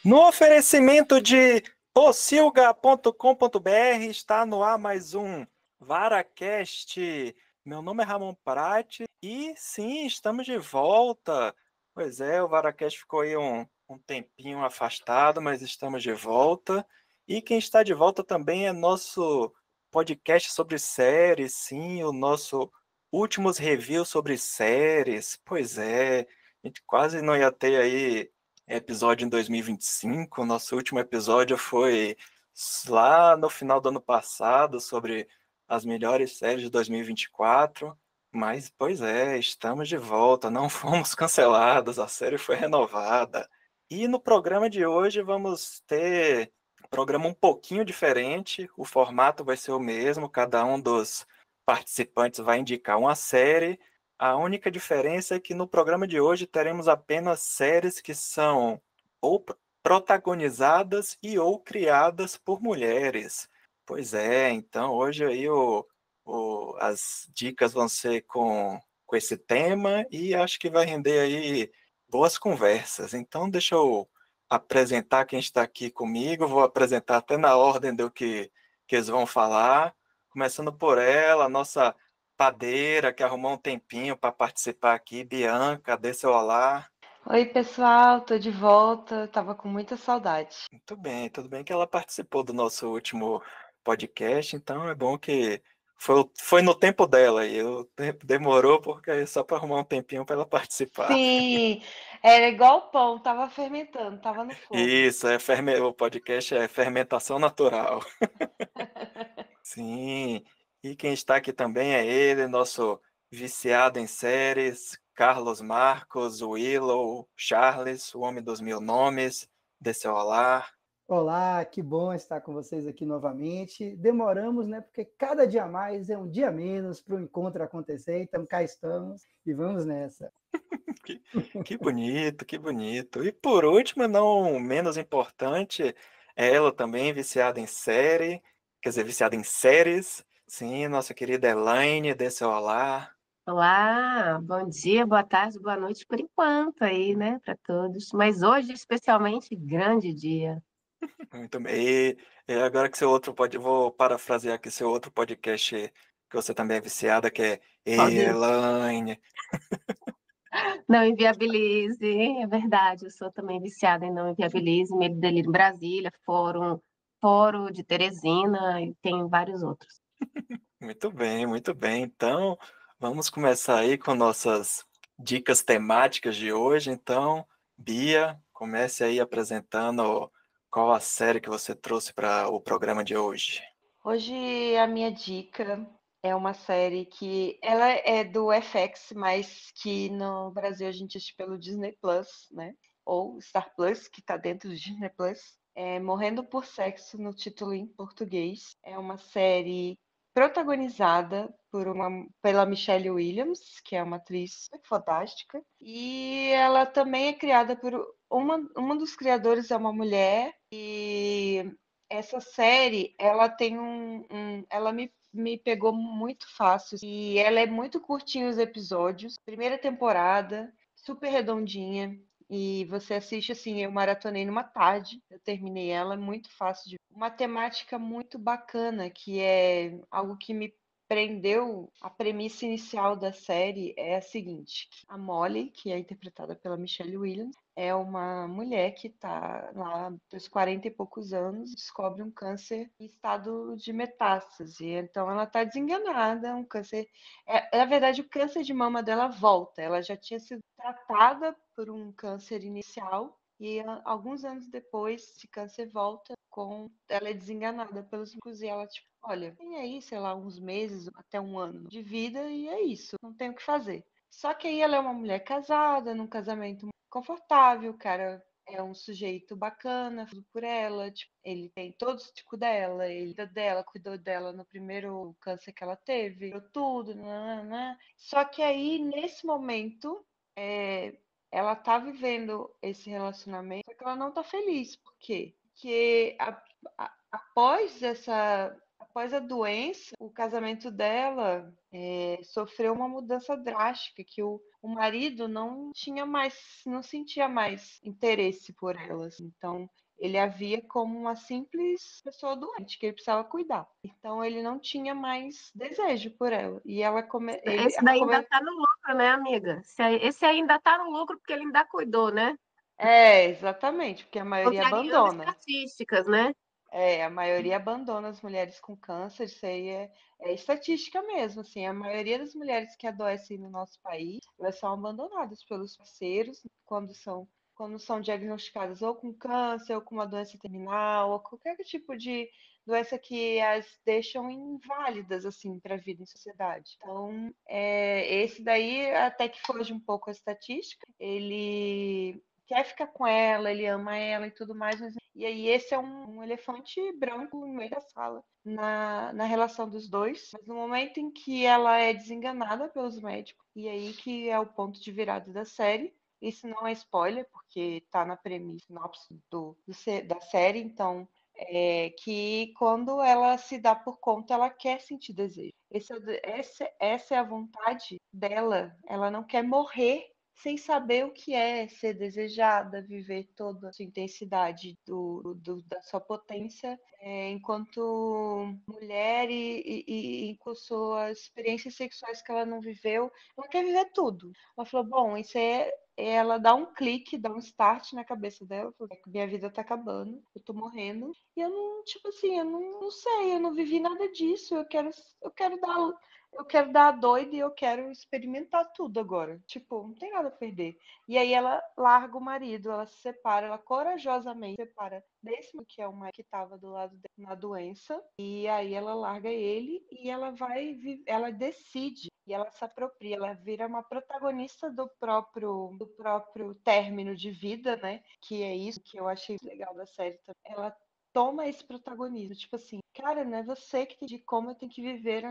No oferecimento de pocilga.com.br está no ar mais um VaraCast. Meu nome é Ramon Prati e sim, estamos de volta. Pois é, o VaraCast ficou aí um tempinho afastado, mas estamos de volta. E quem está de volta também é nosso podcast sobre séries, sim, o nosso últimos reviews sobre séries. Pois é, a gente quase não ia ter aí episódio em 2025. Nosso último episódio foi lá no final do ano passado, sobre as melhores séries de 2024. Mas, pois é, estamos de volta, não fomos cancelados, a série foi renovada. E no programa de hoje vamos ter um programa um pouquinho diferente, o formato vai ser o mesmo, cada um dos participantes vai indicar uma série. A única diferença é que no programa de hoje teremos apenas séries que são ou protagonizadas e ou criadas por mulheres. Pois é, então hoje aí as dicas vão ser com esse tema e acho que vai render aí boas conversas. Então deixa eu apresentar quem está aqui comigo, vou apresentar até na ordem que eles vão falar, começando por ela, nossa padeira, que arrumou um tempinho para participar aqui. Bianca, dê seu olá. Oi, pessoal, tô de volta. Tava com muita saudade. Muito bem, tudo bem que ela participou do nosso último podcast, então é bom que foi no tempo dela e o tempo demorou porque é só para arrumar um tempinho para ela participar. Sim, era igual pão, tava fermentando, tava no fogo. Isso, o podcast é fermentação natural. Sim, e quem está aqui também é ele, nosso viciado em séries, Carlos Marcos, Willow, Charles, o homem dos mil nomes, dê seu olá. Olá, que bom estar com vocês aqui novamente. Demoramos, né? Porque cada dia mais é um dia menos para o encontro acontecer. Então, cá estamos e vamos nessa. Que, que bonito, que bonito. E por último, não menos importante, ela também viciada em série, quer dizer, viciada em séries. Sim, nossa querida Elaine, dê seu olá. Olá, bom dia, boa tarde, boa noite por enquanto aí, né, para todos. Mas hoje, especialmente, grande dia. Muito bem. E agora que seu outro vou parafrasear aqui seu outro podcast que você também é viciada, que é Qual deles? Elaine. Não inviabilize, é verdade, eu sou também viciada em Não Inviabilize, Medo e Delírio em Brasília, Fórum de Teresina e tem vários outros. Muito bem, muito bem. Então, vamos começar aí com nossas dicas temáticas de hoje. Então, Bia, comece aí apresentando qual a série que você trouxe para o programa de hoje. Hoje a minha dica é uma série que ela é do FX, mas que no Brasil a gente assiste pelo Disney Plus, né? Ou Star Plus, que tá dentro do Disney Plus. É Morrendo por Sexo no título em português. É uma série protagonizada pela Michelle Williams, que é uma atriz fantástica, e ela também é criada por uma dos criadores é uma mulher e essa série, ela tem ela me pegou muito fácil e ela é muito curtinha os episódios. Primeira temporada, super redondinha e você assiste assim, eu maratonei numa tarde, eu terminei ela, é muito fácil de uma temática muito bacana, que é algo que me prendeu. A premissa inicial da série é a seguinte: a Molly, que é interpretada pela Michelle Williams, é uma mulher que está lá dos 40 e poucos anos, descobre um câncer em estado de metástase. Então ela está desenganada, um câncer. Na verdade, o câncer de mama dela volta. Ela já tinha sido tratada por um câncer inicial. E alguns anos depois, esse câncer volta com ela é desenganada pelos médicos e ela, tipo, olha, tem aí, sei lá, uns meses, até um ano de vida e é isso, não tem o que fazer. Só que aí ela é uma mulher casada, num casamento confortável, o cara é um sujeito bacana, tudo por ela, tipo, ele tem todo o tipo dela, ele cuidou dela no primeiro câncer que ela teve, deu tudo, né? Só que aí, nesse momento, ela tá vivendo esse relacionamento, só que ela não tá feliz. Por quê? Porque após a doença, o casamento dela sofreu uma mudança drástica, que o marido não sentia mais interesse por elas. Então, ele a via como uma simples pessoa doente que ele precisava cuidar. Então, ele não tinha mais desejo por ela. E Esse daí ainda tá no lucro, né, amiga? Esse aí ainda tá no lucro porque ele ainda cuidou, né? Exatamente, porque a maioria Contrariando abandona. estatísticas, né? A maioria abandona as mulheres com câncer, isso aí é estatística mesmo, assim, a maioria das mulheres que adoecem no nosso país, elas são abandonadas pelos parceiros quando são diagnosticadas ou com câncer, ou com uma doença terminal, ou qualquer tipo de doença que as deixam inválidas, assim, para a vida em sociedade. Então, esse daí até que foge um pouco a estatística, ele quer ficar com ela, ele ama ela e tudo mais, e aí esse é um elefante branco no meio da sala, na relação dos dois. Mas no momento em que ela é desenganada pelos médicos, e aí que é o ponto de virada da série. Isso não é spoiler, porque tá na premissa sinopse da série, então que quando ela se dá por conta, ela quer sentir desejo. Essa é a vontade dela. Ela não quer morrer sem saber o que é ser desejada, viver toda a sua intensidade da sua potência enquanto mulher e com suas experiências sexuais que ela não viveu. Ela quer viver tudo. Ela falou, bom, isso é. Ela dá um clique, dá um start na cabeça dela, falou, minha vida tá acabando, eu tô morrendo, e eu não, tipo assim, eu não sei, eu não vivi nada disso, eu quero dar a doida e eu quero experimentar tudo agora. Tipo, não tem nada a perder. E aí ela larga o marido, ela se separa, ela corajosamente se separa desse que é o marido que estava do lado dela na doença. E aí ela larga ele e ela decide e ela se apropria, ela vira uma protagonista do próprio término de vida, né? Que é isso que eu achei legal da série também. Ela toma esse protagonismo, tipo assim, cara, não é você que decide como eu tenho que viver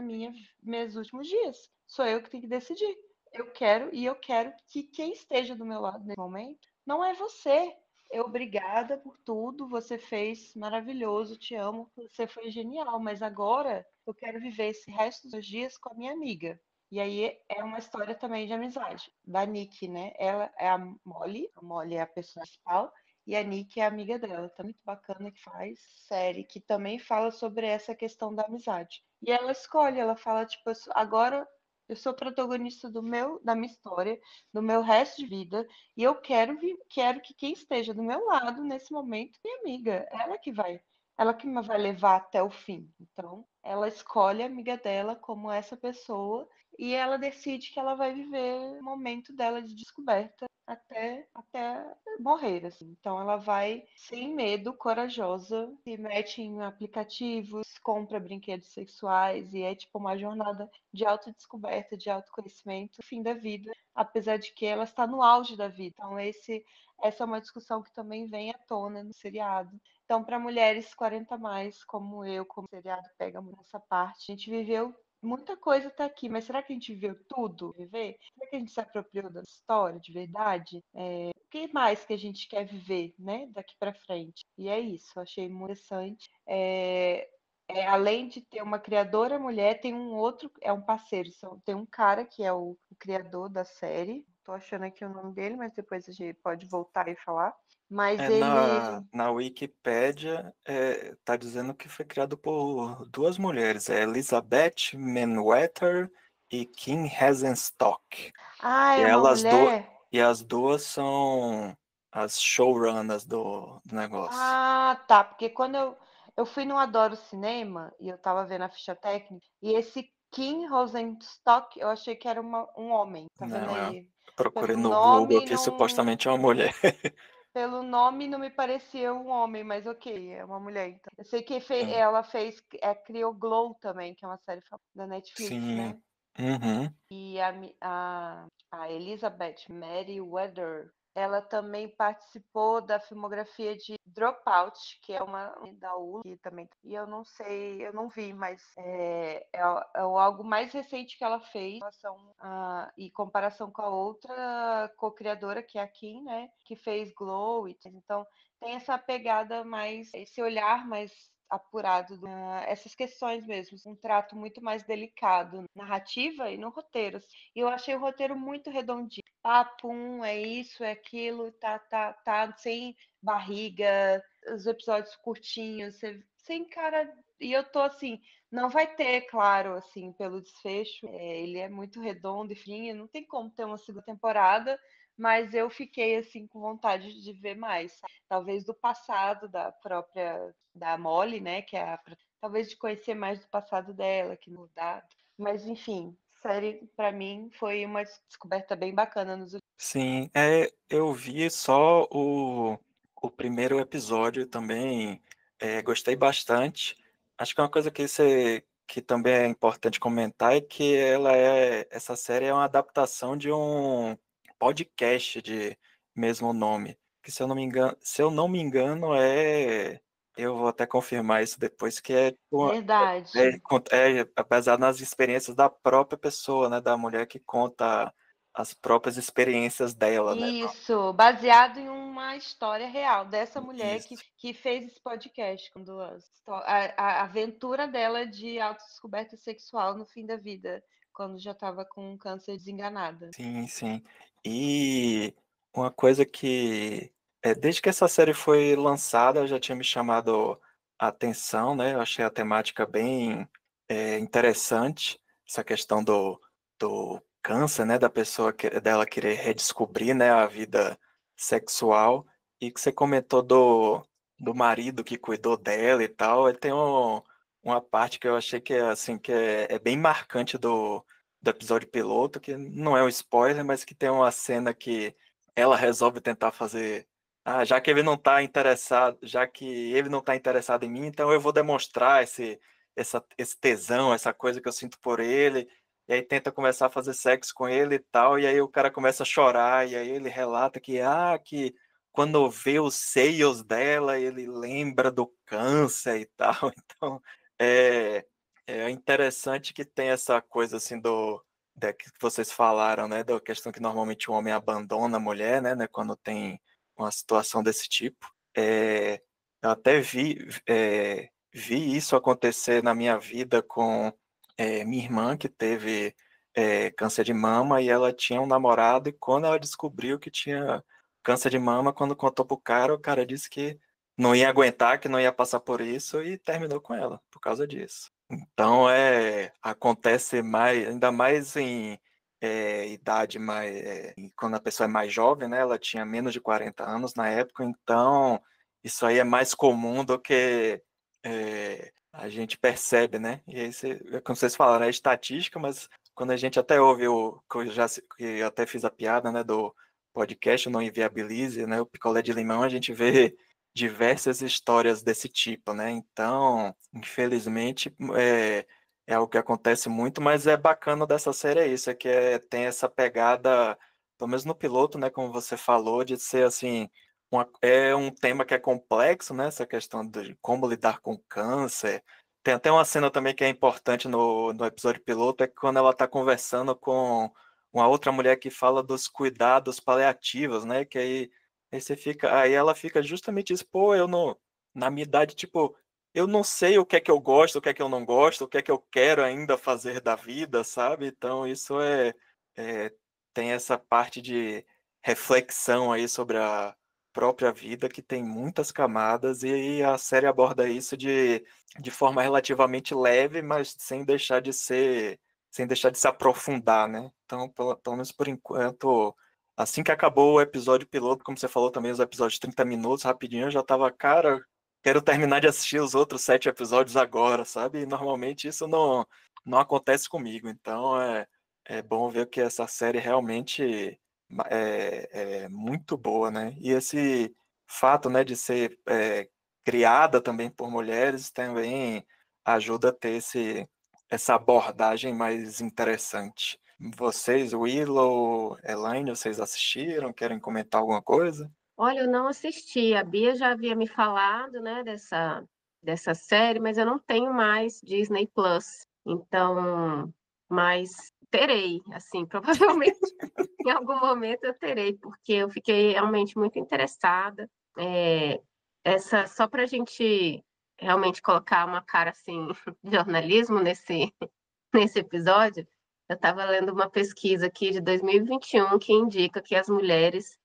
meus últimos dias. Sou eu que tenho que decidir. Eu quero que quem esteja do meu lado nesse momento não é você. Obrigada por tudo, você fez maravilhoso, te amo, você foi genial, mas agora eu quero viver esse resto dos dias com a minha amiga. E aí é uma história também de amizade, da Nick, né? Ela é a Molly é a pessoa principal, e a Nick é amiga dela, tá muito bacana que faz série, que também fala sobre essa questão da amizade. E ela escolhe, ela fala, tipo, agora eu sou protagonista da minha história, do meu resto de vida, e eu quero que quem esteja do meu lado nesse momento, minha amiga, ela que me vai levar até o fim. Então, ela escolhe a amiga dela como essa pessoa e ela decide que ela vai viver o momento dela de descoberta até morrer, assim. Então ela vai sem medo, corajosa, se mete em aplicativos, compra brinquedos sexuais e é tipo uma jornada de autodescoberta, de autoconhecimento, no fim da vida, apesar de que ela está no auge da vida. Então essa é uma discussão que também vem à tona no seriado. Então, para mulheres 40 a mais, como eu, como o seriado pega nessa parte, a gente viveu muita coisa até aqui, mas será que a gente viu tudo? Viver? Será que a gente se apropriou da história de verdade? O que mais que a gente quer viver, né, daqui para frente? E é isso, eu achei muito interessante. Além de ter uma criadora mulher, tem um outro, é um parceiro, tem um cara que é o criador da série. Tô achando aqui o nome dele, mas depois a gente pode voltar e falar. Mas ele. Na Wikipédia tá dizendo que foi criado por duas mulheres, Elizabeth Manwetter e Kim Hazenstock. E É uma mulher? as duas são as showrunners do negócio. Tá. Porque quando eu fui no Adoro Cinema e eu tava vendo a ficha técnica, e esse Kim Rosenstock, eu achei que era um homem. Tá vendo Não, eu aí? procurei Pelo no Google nome, aqui, não. supostamente é uma mulher. Pelo nome não me parecia um homem, mas ok, é uma mulher então. Eu sei que Sim. ela criou Glow também, que é uma série da Netflix, Sim. né? Uhum. E a Elizabeth Meriwether, ela também participou da filmografia de Dropout, que é uma da Hulu, que também. E eu não sei, eu não vi, mas algo mais recente que ela fez em comparação com a outra co-criadora, que é a Kim, né? Que fez Glow. Então tem essa pegada mais, esse olhar mais apurado essas questões mesmo, um trato muito mais delicado, narrativa e no roteiro. E eu achei o roteiro muito redondinho. Pum, é isso, é aquilo, tá, sem barriga, os episódios curtinhos, sem cara. E eu tô assim, não vai ter, claro, assim, pelo desfecho. Ele é muito redondo e frio, não tem como ter uma segunda temporada, mas eu fiquei assim com vontade de ver mais. Talvez do passado da Molly, né? Talvez de conhecer mais do passado dela, que mudado. Mas enfim, série para mim foi uma descoberta bem bacana nos últimos. Sim, eu vi só o primeiro episódio também, gostei bastante. Acho que uma coisa que também é importante comentar é que essa série é uma adaptação de um podcast de mesmo nome, que se eu não me engano eu vou até confirmar isso depois, que Verdade. é baseado nas experiências da própria pessoa, né, da mulher que conta as próprias experiências dela, né? Isso, baseado em uma história real dessa mulher Isso. que fez esse podcast, a aventura dela de autodescoberta sexual no fim da vida, quando já estava com câncer desenganada. Sim, sim. E uma coisa desde que essa série foi lançada, já tinha me chamado a atenção, né? Eu achei a temática bem interessante, essa questão do câncer, né? Da pessoa, dela querer redescobrir, né? A vida sexual. E que você comentou do marido que cuidou dela e tal. Ele tem uma parte que eu achei que assim, é bem marcante do episódio piloto, que não é um spoiler, mas que tem uma cena que ela resolve tentar fazer. Ah, já que ele não está interessado em mim, então eu vou demonstrar esse tesão, essa coisa que eu sinto por ele. E aí tenta começar a fazer sexo com ele e tal, e aí o cara começa a chorar, e aí ele relata que quando vê os seios dela, ele lembra do câncer e tal. Então, é, é interessante que tem essa coisa assim que vocês falaram, né, da questão que normalmente o homem abandona a mulher, né, quando tem uma situação desse tipo. Eu até vi isso acontecer na minha vida com minha irmã, que teve câncer de mama, e ela tinha um namorado, e quando ela descobriu que tinha câncer de mama, quando contou pro cara, o cara disse que não ia aguentar, que não ia passar por isso, e terminou com ela por causa disso. Então, acontece mais, ainda mais em idade quando a pessoa é mais jovem, né? Ela tinha menos de 40 anos na época, então isso aí é mais comum do que a gente percebe, né? E aí, como vocês falaram, é estatística, mas quando a gente até ouve que eu até fiz a piada, né, do podcast Não Inviabilize, né, o picolé de limão, a gente vê diversas histórias desse tipo, né? Então, infelizmente, é algo que acontece muito, mas é bacana dessa série isso, tem essa pegada, pelo menos no piloto, né, como você falou, de ser assim, é um tema que é complexo, né? Essa questão de como lidar com câncer. Tem até uma cena também que é importante no episódio piloto, é que quando ela está conversando com uma outra mulher que fala dos cuidados paliativos, né? Que aí ela fica justamente isso, pô, eu não, na minha idade, tipo, eu não sei o que é que eu gosto, o que é que eu não gosto, o que é que eu quero ainda fazer da vida, sabe? Então isso é tem essa parte de reflexão aí sobre a própria vida que tem muitas camadas e a série aborda isso de forma relativamente leve, mas sem deixar de se aprofundar, né? Então, pelo menos por enquanto, assim que acabou o episódio piloto, como você falou também, os episódios de 30 minutos, rapidinho, eu já tava, cara, quero terminar de assistir os outros 7 episódios agora, sabe? E normalmente isso não acontece comigo, então é bom ver que essa série realmente é muito boa, né? E esse fato, né, de ser criada também por mulheres também ajuda a ter essa abordagem mais interessante. Vocês, Willow, Elaine, vocês assistiram? Querem comentar alguma coisa? Olha, eu não assisti. A Bia já havia me falado, né, dessa série, mas eu não tenho mais Disney Plus. Então, mas terei, assim, provavelmente em algum momento eu terei, porque eu fiquei realmente muito interessada. É, só para a gente realmente colocar uma cara assim de jornalismo nesse episódio, eu estava lendo uma pesquisa aqui de 2021 que indica que as mulheres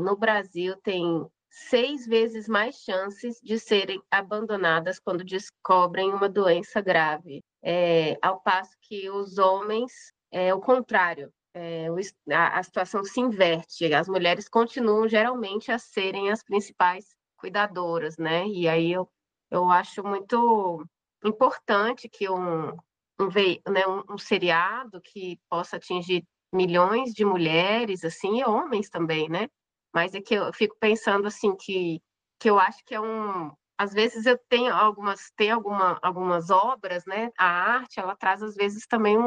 no Brasil, têm 6 vezes mais chances de serem abandonadas quando descobrem uma doença grave, ao passo que os homens é o contrário. A situação se inverte, as mulheres continuam geralmente a serem as principais cuidadoras, né? E aí eu acho muito importante que um seriado que possa atingir milhões de mulheres, assim, e homens também, né? Mas é que eu fico pensando assim que eu acho que às vezes eu tenho algumas obras, né? A arte, ela traz às vezes também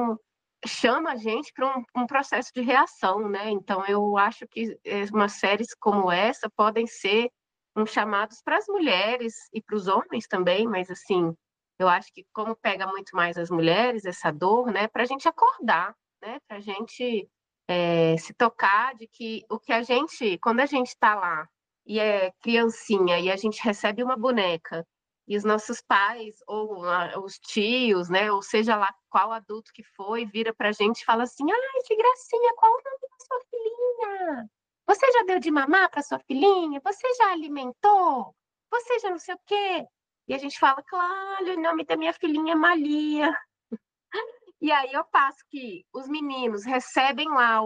chama a gente para um processo de reação, né? Então eu acho que umas séries como essa podem ser chamados para as mulheres e para os homens também, mas assim, eu acho que como pega muito mais as mulheres essa dor, né? Para a gente acordar, né? Para a gente se tocar de que o que quando a gente está lá e é criancinha e a gente recebe uma boneca e os nossos pais ou os tios, né, ou seja lá qual adulto que foi, vira para a gente e fala assim: ai, que gracinha, qual o nome da sua filhinha? Você já deu de mamar para sua filhinha? Você já alimentou? Você já não sei o quê? E a gente fala, claro, o nome da minha filhinha é Malia. E aí eu passo que os meninos recebem lá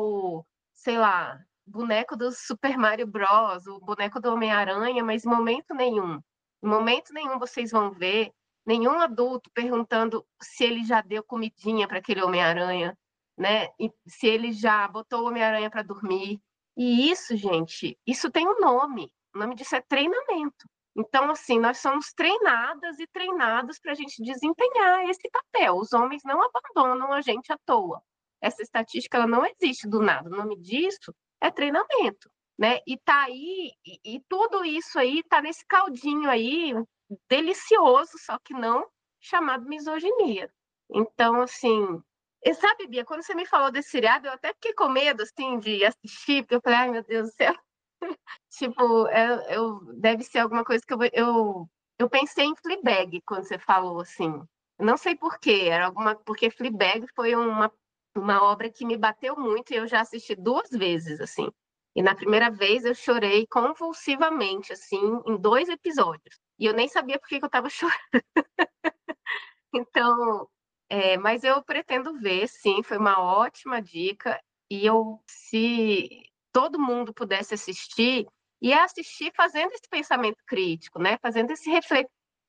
sei lá, boneco do Super Mario Bros, o boneco do Homem-Aranha, mas em momento nenhum vocês vão ver nenhum adulto perguntando se ele já deu comidinha para aquele Homem-Aranha, né? E se ele já botou o Homem-Aranha para dormir. E isso, gente, isso tem um nome. O nome disso é treinamento. Então, assim, nós somos treinadas e treinados para a gente desempenhar esse papel. Os homens não abandonam a gente à toa. Essa estatística ela não existe do nada. O nome disso é treinamento, né? E tá aí, e tudo isso aí tá nesse caldinho aí delicioso, só que não chamado misoginia. Então, assim, e sabe, Bia, quando você me falou desse seriado, eu até fiquei com medo, assim, de assistir, porque eu falei, ai, meu Deus do céu. Tipo, deve ser alguma coisa que eu pensei em Fleabag quando você falou assim. Não sei por quê, porque Fleabag foi uma obra que me bateu muito e eu já assisti 2 vezes, assim. E na primeira vez eu chorei convulsivamente, assim, em 2 episódios. E eu nem sabia por que que eu estava chorando. Então, mas eu pretendo ver, sim, foi uma ótima dica. E se todo mundo pudesse assistir, ia assistir fazendo esse pensamento crítico, né? Fazendo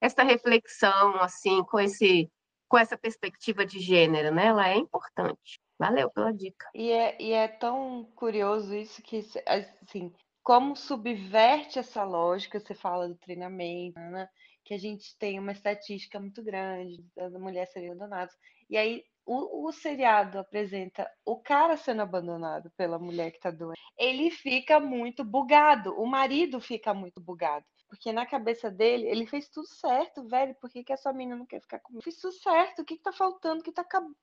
essa reflexão, assim, com essa perspectiva de gênero, né? Ela é importante. Valeu pela dica. E é tão curioso isso que, assim, como subverte essa lógica, você fala do treinamento, né? Que a gente tem uma estatística muito grande da mulher serem abandonadas. E aí o seriado apresenta o cara sendo abandonado pela mulher que tá doente. Ele fica muito bugado, o marido fica muito bugado. Porque na cabeça dele, ele fez tudo certo, velho. Por que essa menina não quer ficar comigo? Fiz tudo certo, o que tá faltando?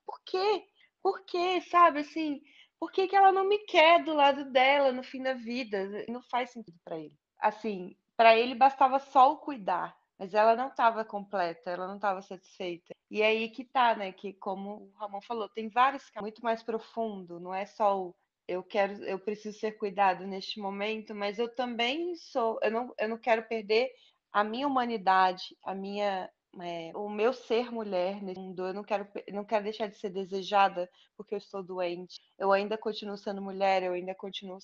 Por quê? Por quê, sabe, assim, por que que ela não me quer do lado dela no fim da vida? Não faz sentido pra ele. Assim, pra ele bastava só o cuidar, mas ela não estava completa, ela não estava satisfeita. E aí que tá, né, que como o Ramon falou, tem vários caminhos muito mais profundo, não é só eu preciso ser cuidado neste momento, mas eu também eu não quero perder a minha humanidade, o meu ser mulher nesse mundo. Eu não quero deixar de ser desejada porque eu estou doente. Eu ainda continuo sendo mulher, eu ainda continuo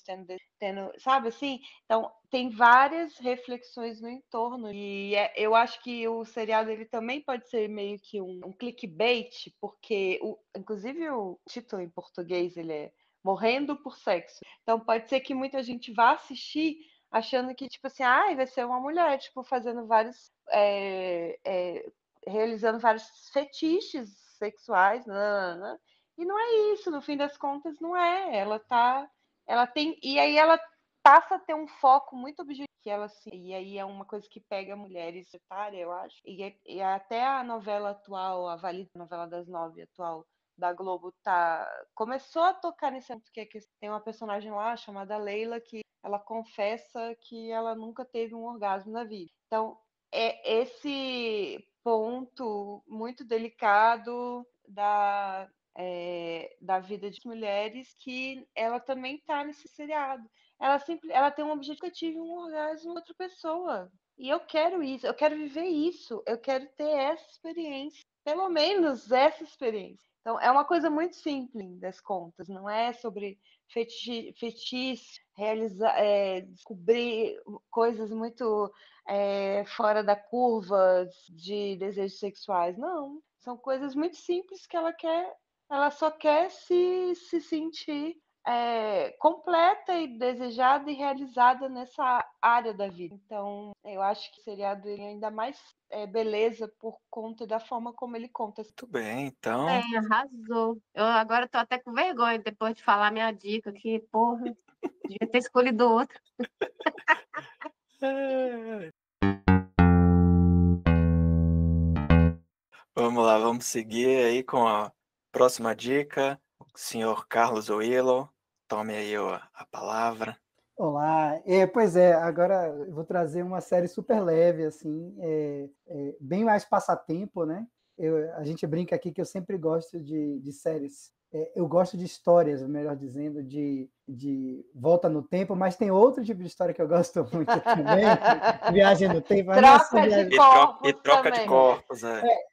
tendo, sabe assim? Então, tem várias reflexões no entorno. E eu acho que o seriado ele também pode ser meio que um clickbait, porque inclusive o título em português ele é Morrendo por Sexo. Então, pode ser que muita gente vá assistir achando que, tipo assim, vai ser uma mulher, tipo, fazendo realizando vários fetiches sexuais, nanana. E não é isso, no fim das contas, não é. Ela tem, e aí ela passa a ter um foco muito objetivo, e aí é uma coisa que pega mulheres sectária, eu acho. E até a novela atual, a novela das 9 atual da Globo, começou a tocar nesse assunto, que tem uma personagem lá chamada Leila que ela confessa que ela nunca teve um orgasmo na vida. Então, é esse ponto muito delicado da vida de mulheres que ela também está nesse seriado. Ela tem um objetivo, eu tive um orgasmo com outra pessoa. E eu quero isso, eu quero viver isso, eu quero ter essa experiência, pelo menos essa experiência. Então, é uma coisa muito simples das contas, não é sobre fetiche realizar, descobrir coisas muito fora da curva de desejos sexuais. Não, são coisas muito simples que ela só quer se sentir completa e desejada e realizada nessa área da vida. Então, eu acho que o seriado ele ainda mais beleza por conta da forma como ele conta. Muito bem, então. Bem, arrasou. Eu agora tô até com vergonha depois de falar minha dica, que, porra, devia ter escolhido outra. Vamos lá, vamos seguir aí com a próxima dica. O senhor Carlos Oilo, tome aí a palavra. Olá, pois é, agora eu vou trazer uma série super leve, assim, bem mais passatempo, né? A gente brinca aqui que eu sempre gosto de séries. Eu gosto de histórias, melhor dizendo, de volta no tempo, mas tem outro tipo de história que eu gosto muito também, viagem no tempo. Troca de corpos E troca também. de corpos,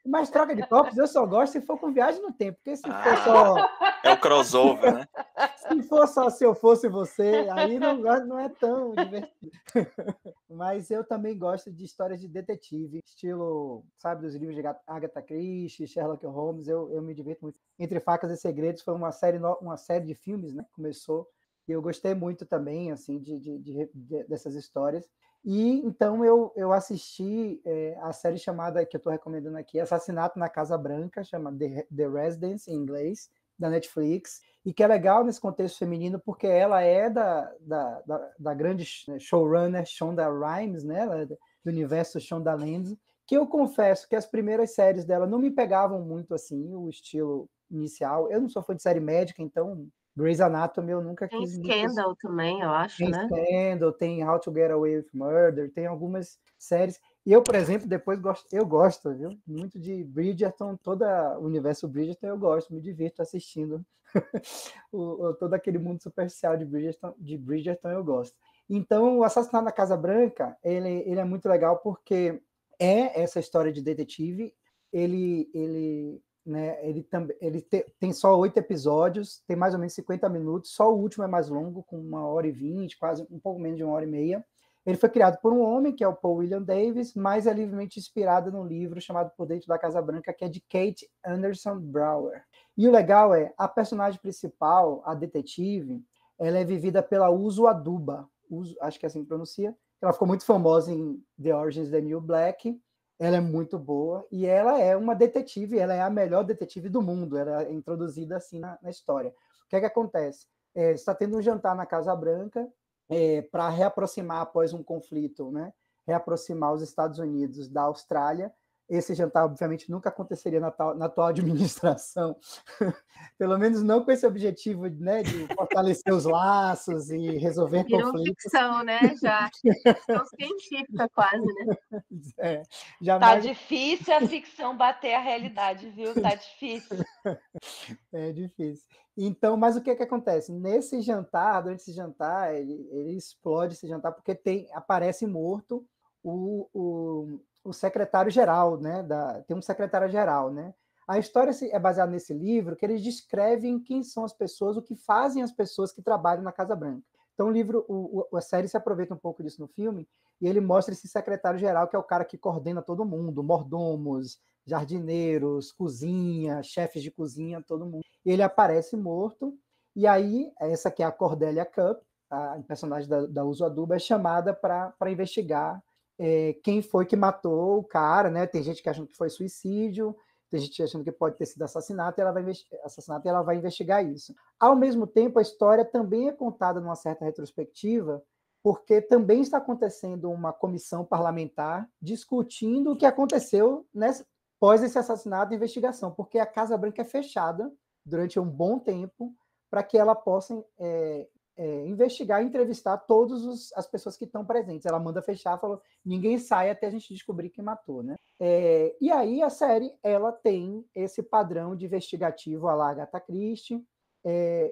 Mas troca de corpos eu só gosto se for com viagem no tempo, porque se for só... É o crossover, né? Se for só Se Eu Fosse Você, aí não é tão divertido. Mas eu também gosto de histórias de detetive, estilo, sabe, dos livros de Agatha Christie, Sherlock Holmes, eu me divirto muito. Entre Facas e Segredos foi uma série de filmes, né? Começou, e eu gostei muito também, assim, dessas histórias. E então eu assisti a série chamada, que eu estou recomendando aqui, Assassinato na Casa Branca, chama The Residence, em inglês, da Netflix, e que é legal nesse contexto feminino, porque ela é da grande showrunner Shonda Rhimes, né, do universo Shonda Rhimes, que eu confesso que as primeiras séries dela não me pegavam muito assim, o estilo inicial. Eu não sou fã de série médica, então Grey's Anatomy eu nunca Tem quis muito. Scandal também, eu acho, Tem né? Scandal, tem How to Get Away with Murder, tem algumas séries. E eu, por exemplo, depois gosto, viu? Muito de Bridgerton, todo o universo Bridgerton eu gosto, me divirto assistindo todo aquele mundo superficial de Bridgerton eu gosto. Então, o Assassinato na Casa Branca, ele é muito legal porque é essa história de detetive, ele tem só 8 episódios, tem mais ou menos 50 minutos, só o último é mais longo, com 1h20, quase um pouco menos de 1h30. Ele foi criado por um homem, que é o Paul William Davis, mas é livremente inspirado num livro chamado Por Dentro da Casa Branca, que é de Kate Anderson Brower. E o legal é, a personagem principal, a detetive, ela é vivida pela Uso Aduba, acho que é assim que pronuncia. Ela ficou muito famosa em The Orange is the New Black. Ela é muito boa e ela é uma detetive, ela é a melhor detetive do mundo, ela é introduzida assim na história. O que é que acontece? Está tendo um jantar na Casa Branca para reaproximar após um conflito, né? Reaproximar os Estados Unidos da Austrália. Esse jantar, obviamente, nunca aconteceria na atual administração, pelo menos não com esse objetivo, né, de fortalecer os laços e resolver Virou conflitos. ficção, né? Já. Ficção científica quase, né? Tá difícil a ficção bater a realidade, viu? Tá difícil. É difícil. Então, mas o que acontece? Nesse jantar, durante esse jantar, ele explode esse jantar porque aparece morto o secretário-geral, né? Tem um secretário-geral, né? A história é baseada nesse livro que eles descrevem quem são as pessoas, o que fazem as pessoas que trabalham na Casa Branca. Então, o livro, a série se aproveita um pouco disso no filme e ele mostra esse secretário-geral, que é o cara que coordena todo mundo, mordomos, jardineiros, cozinha, chefes de cozinha, todo mundo. Ele aparece morto, e aí, essa que é a Cordelia Cup, a personagem da Uso Aduba, é chamada para investigar quem foi que matou o cara, né? Tem gente que achando que foi suicídio, tem gente achando que pode ter sido assassinato, e ela vai investigar isso. Ao mesmo tempo, a história também é contada numa certa retrospectiva, porque também está acontecendo uma comissão parlamentar discutindo o que aconteceu após esse assassinato e investigação, porque a Casa Branca é fechada durante um bom tempo para que ela possa investigar e entrevistar todas as pessoas que estão presentes. Ela manda fechar, falou, ninguém sai até a gente descobrir quem matou, né? E aí a série ela tem esse padrão de investigativo à la Agatha Christie,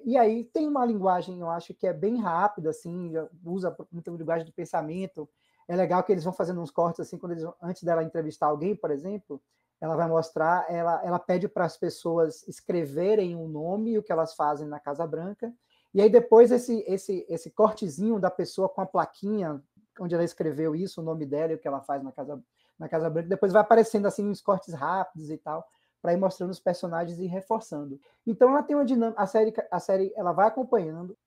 e aí tem uma linguagem, eu acho que é bem rápida, assim, usa muita linguagem do pensamento. É legal que eles vão fazendo uns cortes assim, antes dela entrevistar alguém, por exemplo, ela vai mostrar, ela pede para as pessoas escreverem o nome e o que elas fazem na Casa Branca, e aí depois esse cortezinho da pessoa com a plaquinha onde ela escreveu isso, o nome dela e o que ela faz na Casa Branca, depois vai aparecendo assim uns cortes rápidos e tal, para ir mostrando os personagens e reforçando. Então ela tem uma dinâmica, a série ela vai acompanhando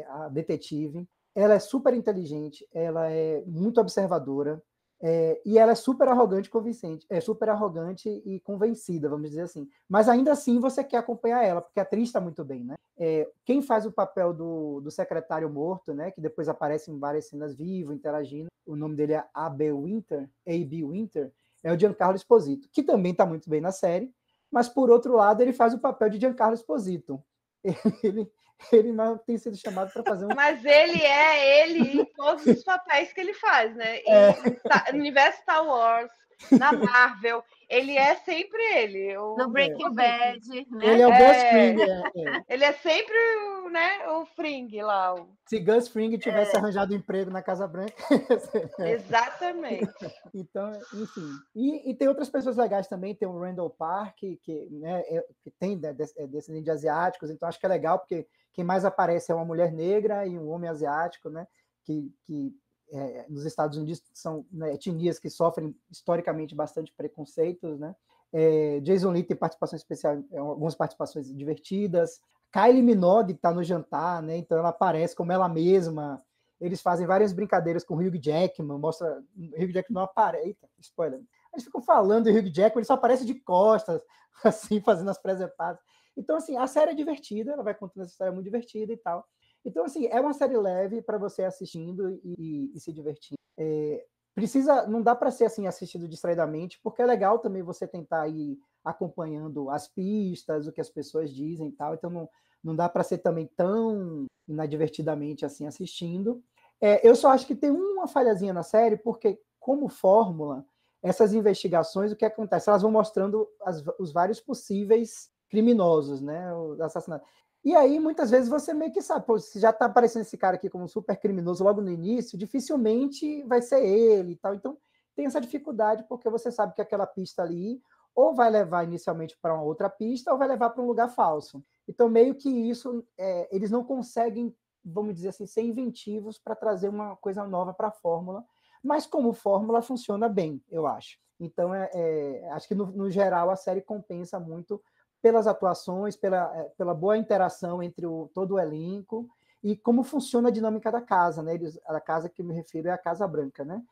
a detetive, ela é super inteligente, ela é muito observadora, e ela é super arrogante e convincente, super arrogante e convencida, vamos dizer assim. Mas ainda assim você quer acompanhar ela, porque a atriz está muito bem, né? Quem faz o papel do secretário morto, né? Que depois aparece em várias cenas vivo, interagindo, o nome dele é A.B. Winter, é o Giancarlo Esposito, que também está muito bem na série, mas por outro lado ele faz o papel de Giancarlo Esposito. Ele não tem sido chamado para fazer um... Mas ele em todos os papéis que ele faz, né? No universo Star Wars, na Marvel, ele é sempre ele. No Breaking Bad, né? Ele é o Gus Fring. Ele é sempre o Fring lá. Se Gus Fring tivesse arranjado emprego na Casa Branca... Exatamente. Então, enfim. E tem outras pessoas legais também, tem o Randall Park, que tem descendente de asiáticos, então acho que é legal, porque quem mais aparece é uma mulher negra e um homem asiático, né, que nos Estados Unidos são, né, etnias que sofrem historicamente bastante preconceitos, né? Jason Lee tem participação especial, algumas participações divertidas. Kylie Minogue está no jantar, né? Então ela aparece como ela mesma. Eles fazem várias brincadeiras com o Hugh Jackman, o Hugh Jackman não aparece. Eita, spoiler. Eles ficam falando do Hugh Jackman, ele só aparece de costas, assim, fazendo as presepadas. Então, assim, a série é divertida, ela vai contando essa história muito divertida e tal. Então, assim, é uma série leve para você assistindo e se divertindo. Não dá para ser assim assistido distraidamente, porque é legal também você tentar ir acompanhando as pistas, o que as pessoas dizem e tal. Então, não dá para ser também tão inadvertidamente assim assistindo. Eu só acho que tem uma falhazinha na série, porque, como fórmula, essas investigações, o que acontece? Elas vão mostrando os vários possíveis criminosos, né? Os assassinatos. E aí, muitas vezes, você meio que sabe, pô, se já está aparecendo esse cara aqui como um super criminoso logo no início, dificilmente vai ser ele e tal. Então, tem essa dificuldade, porque você sabe que aquela pista ali ou vai levar inicialmente para uma outra pista ou vai levar para um lugar falso. Então, meio que isso, eles não conseguem, vamos dizer assim, ser inventivos para trazer uma coisa nova para a fórmula, mas como fórmula funciona bem, eu acho. Então, acho que no geral a série compensa muito pelas atuações, pela boa interação entre todo o elenco e como funciona a dinâmica da casa, né? A casa que eu me refiro é a Casa Branca, né?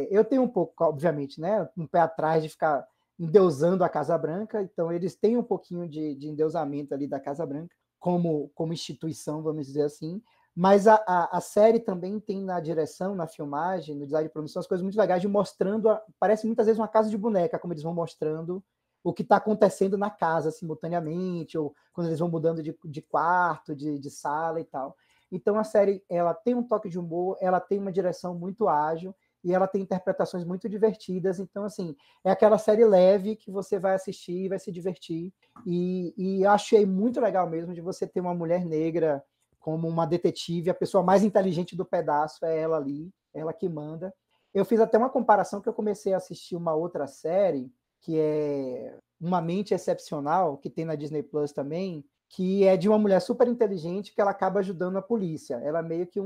Eu tenho um pouco, obviamente, né, um pé atrás de ficar endeusando a Casa Branca, então eles têm um pouquinho de endeusamento ali da Casa Branca como instituição, vamos dizer assim, mas a série também tem na direção, na filmagem, no design de produção, as coisas muito legais de mostrando, parece muitas vezes uma casa de boneca, como eles vão mostrando o que está acontecendo na casa simultaneamente, ou quando eles vão mudando de quarto, de sala e tal. Então a série ela tem um toque de humor, ela tem uma direção muito ágil, e ela tem interpretações muito divertidas. Então, assim, é aquela série leve que você vai assistir e vai se divertir. E achei muito legal mesmo de você ter uma mulher negra como uma detetive, a pessoa mais inteligente do pedaço é ela ali, ela que manda. Eu fiz até uma comparação que eu comecei a assistir uma outra série, que é Uma Mente Excepcional, que tem na Disney Plus também, que é de uma mulher super inteligente que ela acaba ajudando a polícia. Ela meio que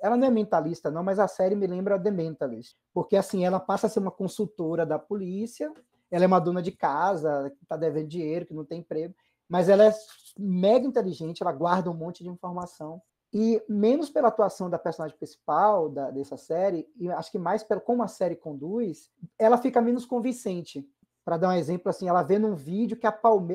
ela não é mentalista, não, mas a série me lembra The Mentalist, porque assim, ela passa a ser uma consultora da polícia, ela é uma dona de casa, que está devendo dinheiro, que não tem emprego, mas ela é mega inteligente, ela guarda um monte de informação. E menos pela atuação da personagem principal dessa série, e acho que mais pelo como a série conduz, ela fica menos convincente. Para dar um exemplo, assim, ela vê num vídeo que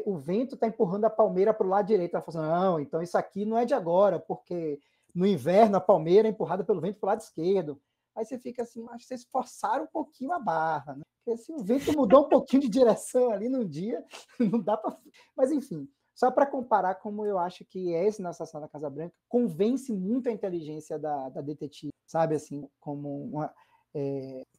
o vento está empurrando a palmeira para o lado direito. Ela fala assim, não, então isso aqui não é de agora, porque no inverno a palmeira é empurrada pelo vento para o lado esquerdo. Aí você fica assim, acho que vocês forçaram um pouquinho a barra, né? Porque assim, o vento mudou um pouquinho de direção ali num dia, não dá para... Mas enfim, Só para comparar como eu acho que esse na Assassino da Casa Branca convence muito a inteligência da detetive, sabe? Assim, como uma...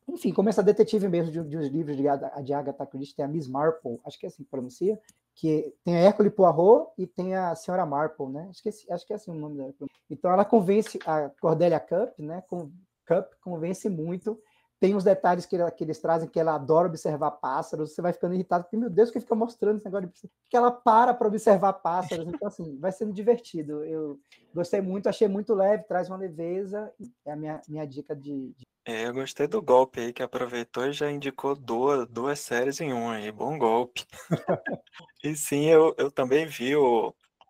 enfim, como essa detetive mesmo de uns livros de Agatha Christie, tem a Miss Marple, acho que é assim que pronuncia, que tem a Hercule Poirot e tem a Senhora Marple, né? Acho que é assim o nome dela. Então ela convence a Cordelia Cup, né? Cup convence muito. Tem uns detalhes que eles trazem que ela adora observar pássaros. Você vai ficando irritado, porque, meu Deus, que fica mostrando esse negócio que ela para observar pássaros. Então, assim, vai sendo divertido. Eu gostei muito, achei muito leve, traz uma leveza. É a minha dica de... Eu gostei do golpe aí, que aproveitou e já indicou duas séries em uma aí. Bom golpe. E sim, eu também vi,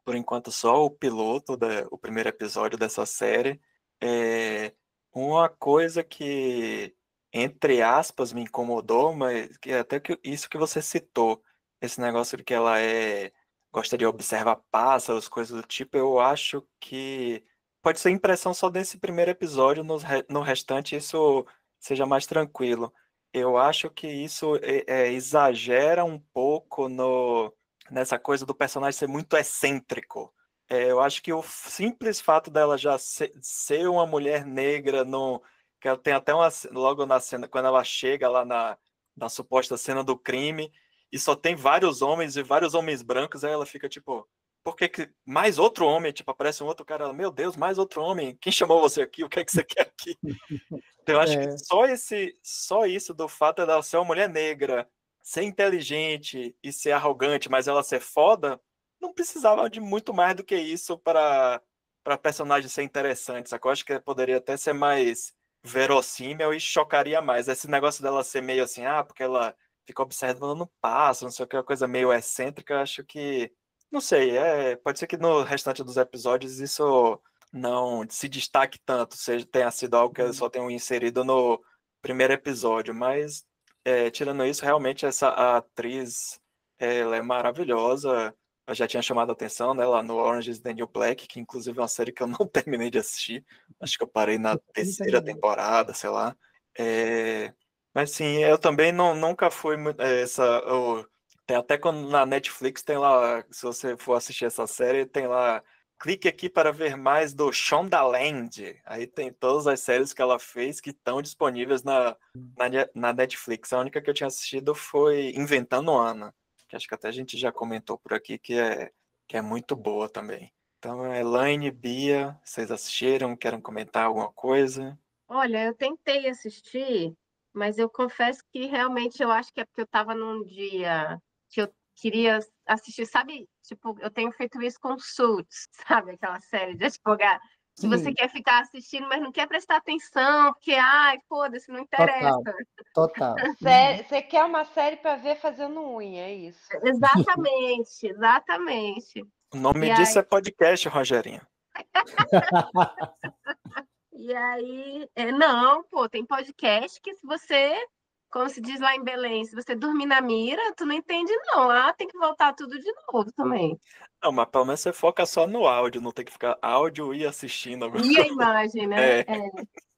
por enquanto, só o piloto, o primeiro episódio dessa série. É uma coisa que, entre aspas, me incomodou, mas que até que isso que você citou, esse negócio de que ela gosta de observar pássaros, coisas do tipo, eu acho que pode ser impressão só desse primeiro episódio, no restante isso seja mais tranquilo. Eu acho que isso exagera um pouco nessa coisa do personagem ser muito excêntrico. Eu acho que o simples fato dela já ser uma mulher negra, que ela tem até logo na cena, quando ela chega lá na suposta cena do crime, e só tem vários homens e vários homens brancos, aí ela fica tipo, por que mais outro homem? Tipo, aparece um outro cara, ela, meu Deus, mais outro homem, quem chamou você aqui? O que é que você quer aqui? Então, eu acho que só isso do fato dela ser uma mulher negra, ser inteligente e ser arrogante, mas ela ser foda, não precisava de muito mais do que isso para personagem ser interessante, sacou? Eu acho que poderia até ser mais verossímil e chocaria mais. Esse negócio dela ser meio assim, porque ela fica observando passo, não sei o que, uma coisa meio excêntrica, eu acho que, não sei, pode ser que no restante dos episódios isso não se destaque tanto, seja tenha sido algo que eles só tenham inserido no primeiro episódio, mas tirando isso, realmente a atriz ela é maravilhosa. Eu já tinha chamado a atenção, né, lá no Orange is the New Black, que inclusive é uma série que eu não terminei de assistir. Acho que eu parei na terceira temporada, sei lá. Mas sim, eu também nunca fui tem até quando na Netflix tem lá, se você for assistir essa série, tem lá clique aqui para ver mais do Shondaland. Aí tem todas as séries que ela fez que estão disponíveis na Netflix. A única que eu tinha assistido foi Inventando Anna, que acho que até a gente já comentou por aqui, que é muito boa também. Então, Elaine, Bia, vocês assistiram? Querem comentar alguma coisa? Olha, eu tentei assistir, mas eu confesso que realmente eu acho que é porque eu estava num dia que eu queria assistir, sabe? Tipo, eu tenho feito isso com Suits, sabe? Aquela série de advogado. Que você quer ficar assistindo, mas não quer prestar atenção, porque, ai, foda-se, não interessa. Total. Você quer uma série para ver fazendo unha, é isso? Exatamente, exatamente. O nome E disso aí, é podcast, Rogerinho. não, pô, tem podcast que se você, como se diz lá em Belém, se você dormir na mira, tu não entende não, lá tem que voltar tudo de novo também. Não, mas pelo menos você foca só no áudio, não tem que ficar áudio e assistindo alguma E a coisa. imagem, né?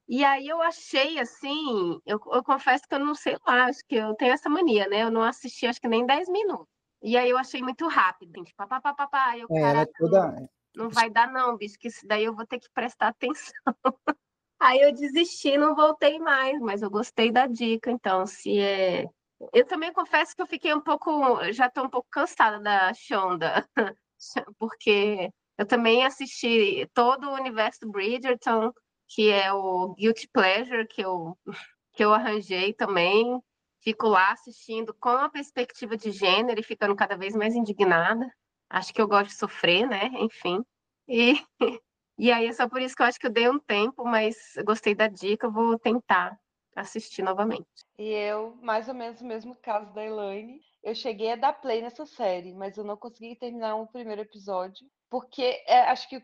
E aí eu achei assim, eu confesso que eu não sei lá, acho que eu tenho essa mania, né? Eu não assisti acho que nem 10 minutos. E aí eu achei muito rápido, tipo, papapá, aí eu, Ela é caraca, toda... não vai dar não, bicho, que isso daí eu vou ter que prestar atenção. Aí eu desisti, não voltei mais, mas eu gostei da dica, então, se é... Eu também confesso que eu fiquei um pouco, já estou um pouco cansada da Shonda, porque eu também assisti todo o universo do Bridgerton, que é o Guilty Pleasure que eu arranjei também. Fico lá assistindo com a perspectiva de gênero e ficando cada vez mais indignada. Acho que eu gosto de sofrer, né? Enfim. E e aí é só por isso que eu acho que eu dei um tempo, mas eu gostei da dica, eu vou tentar assistir novamente. E eu, mais ou menos o mesmo caso da Elaine, eu cheguei a dar play nessa série, mas eu não consegui terminar o primeiro episódio, porque acho que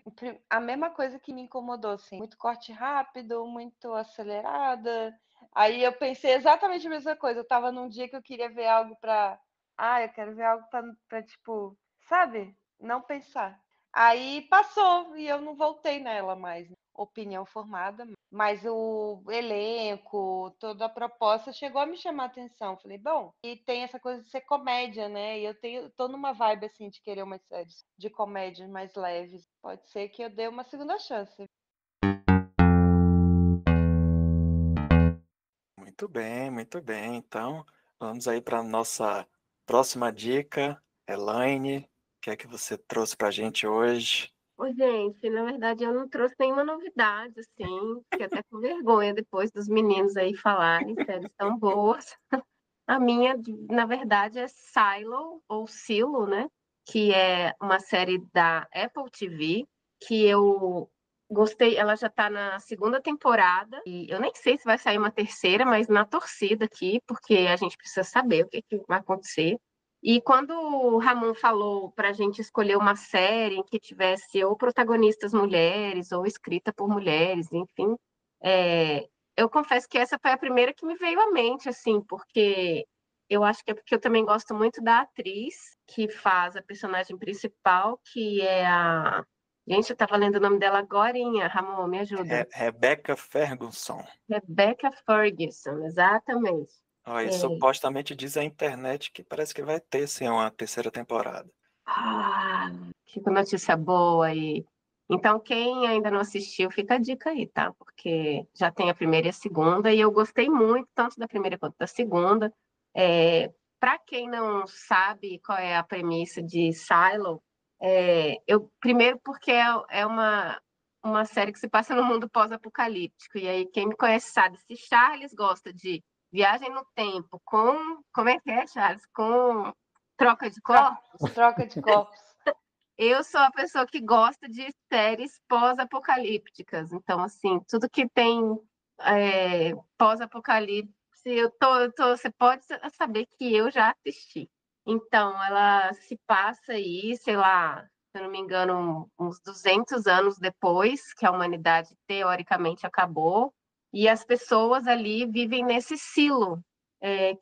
a mesma coisa que me incomodou, assim, muito corte rápido, muito acelerada. Aí eu pensei exatamente a mesma coisa. Eu tava num dia que eu queria ver algo eu quero ver algo pra tipo, sabe? Não pensar. Aí passou e eu não voltei nela mais. opinião formada, mas o elenco, toda a proposta chegou a me chamar a atenção. Falei, bom, e tem essa coisa de ser comédia, né? E tô numa vibe assim de querer umas séries de comédia mais leves. Pode ser que eu dê uma segunda chance. Muito bem, muito bem. Então, vamos aí para a nossa próxima dica. Elaine, o que é que você trouxe para a gente hoje? Ô, gente, na verdade eu não trouxe nenhuma novidade, assim, fiquei até com vergonha depois dos meninos aí falarem séries tão boas. A minha, na verdade, é Silo, ou Silo, né? Que é uma série da Apple TV, que eu gostei. Ela já tá na segunda temporada, e eu nem sei se vai sair uma terceira, mas na torcida aqui, porque a gente precisa saber o que vai acontecer. E quando o Ramon falou para a gente escolher uma série em que tivesse ou protagonistas mulheres, ou escrita por mulheres, enfim, é, eu confesso que essa foi a primeira que me veio à mente, assim, porque eu acho que é porque eu também gosto muito da atriz que faz a personagem principal, que é a. Gente, eu estava lendo o nome dela agorinha, Ramon, me ajuda. Rebecca Ferguson. Rebecca Ferguson, exatamente. Ó, e É, supostamente diz a internet que parece que vai ter sim uma terceira temporada. Ah, que notícia boa aí. Então, quem ainda não assistiu, fica a dica aí, tá? Porque já tem a primeira e a segunda, e eu gostei muito, tanto da primeira quanto da segunda. Para quem não sabe qual é a premissa de Silo, eu primeiro porque é uma série que se passa no mundo pós-apocalíptico, e aí quem me conhece sabe, se Charles gosta de viagem no tempo com... Como é que é, Charles? Com troca de corpos? Troca de corpos. Eu sou a pessoa que gosta de séries pós-apocalípticas. Então, assim, tudo que tem pós-apocalipse, você pode saber que eu já assisti. Então, ela se passa aí, sei lá, se eu não me engano, uns 200 anos depois que a humanidade teoricamente acabou, e as pessoas ali vivem nesse silo,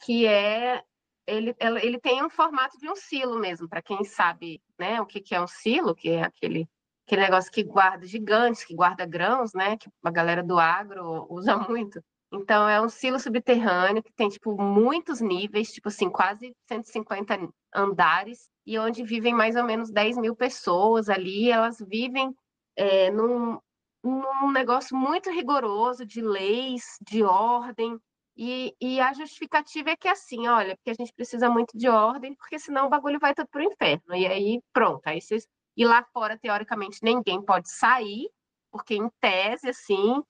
que é ele tem um formato de um silo mesmo, para quem sabe, né, o que é um silo, que é aquele negócio que guarda gigantes, que guarda grãos, né, que a galera do agro usa muito. Então, é um silo subterrâneo que tem, tipo, muitos níveis, tipo assim, quase 150 andares, e onde vivem mais ou menos 10 mil pessoas ali. Elas vivem num negócio muito rigoroso de leis, de ordem, e a justificativa é que assim, olha, porque a gente precisa muito de ordem, porque senão o bagulho vai todo pro inferno. E aí, pronto, aí vocês... E lá fora, teoricamente, ninguém pode sair, porque em tese, assim,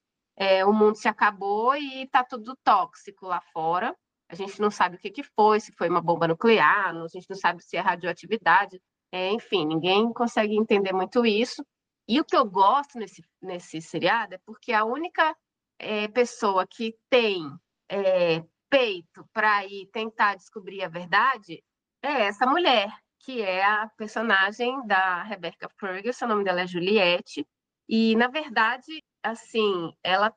o mundo se acabou e tá tudo tóxico lá fora. A gente não sabe o que foi, se foi uma bomba nuclear, a gente não sabe se é radioatividade, enfim, ninguém consegue entender muito isso. E o que eu gosto nesse seriado é porque a única pessoa que tem peito para ir tentar descobrir a verdade é essa mulher, que é a personagem da Rebecca Ferguson, o nome dela é Juliette, e na verdade, assim, ela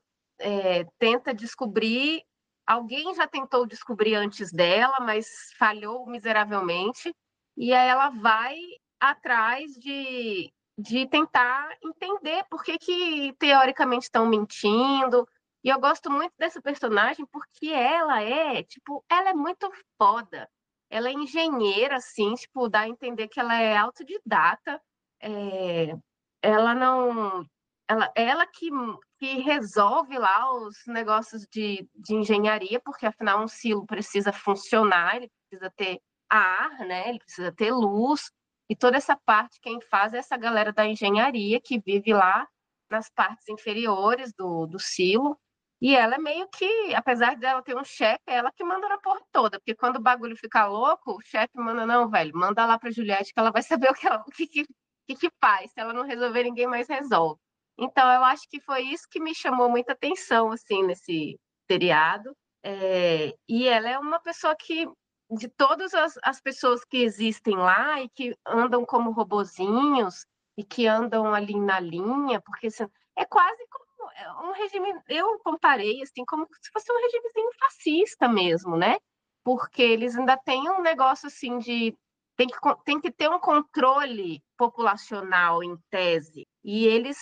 tenta descobrir, alguém já tentou descobrir antes dela, mas falhou miseravelmente, e aí ela vai atrás de tentar entender por que teoricamente estão mentindo. E eu gosto muito dessa personagem porque ela é muito foda. Ela é engenheira, assim, tipo, dá a entender que ela é autodidata. É, ela não. Ela que resolve lá os negócios de engenharia, porque afinal um silo precisa funcionar, ele precisa ter ar, né? Ele precisa ter luz. E toda essa parte quem faz é essa galera da engenharia que vive lá nas partes inferiores do silo. E ela é meio que, apesar dela ter um chefe, é ela que manda na porra toda. Porque quando o bagulho fica louco, o chefe manda, não, velho, manda lá pra Juliette que ela vai saber o que faz. Se ela não resolver, ninguém mais resolve. Então, eu acho que foi isso que me chamou muita atenção, assim, nesse seriado. E ela é uma pessoa que, de todas as pessoas que existem lá e que andam como robozinhos e que andam ali na linha, porque assim, é quase como um regime, eu comparei assim, como se fosse um regimezinho fascista mesmo, né? Porque eles ainda têm um negócio assim de tem que ter um controle populacional em tese, e eles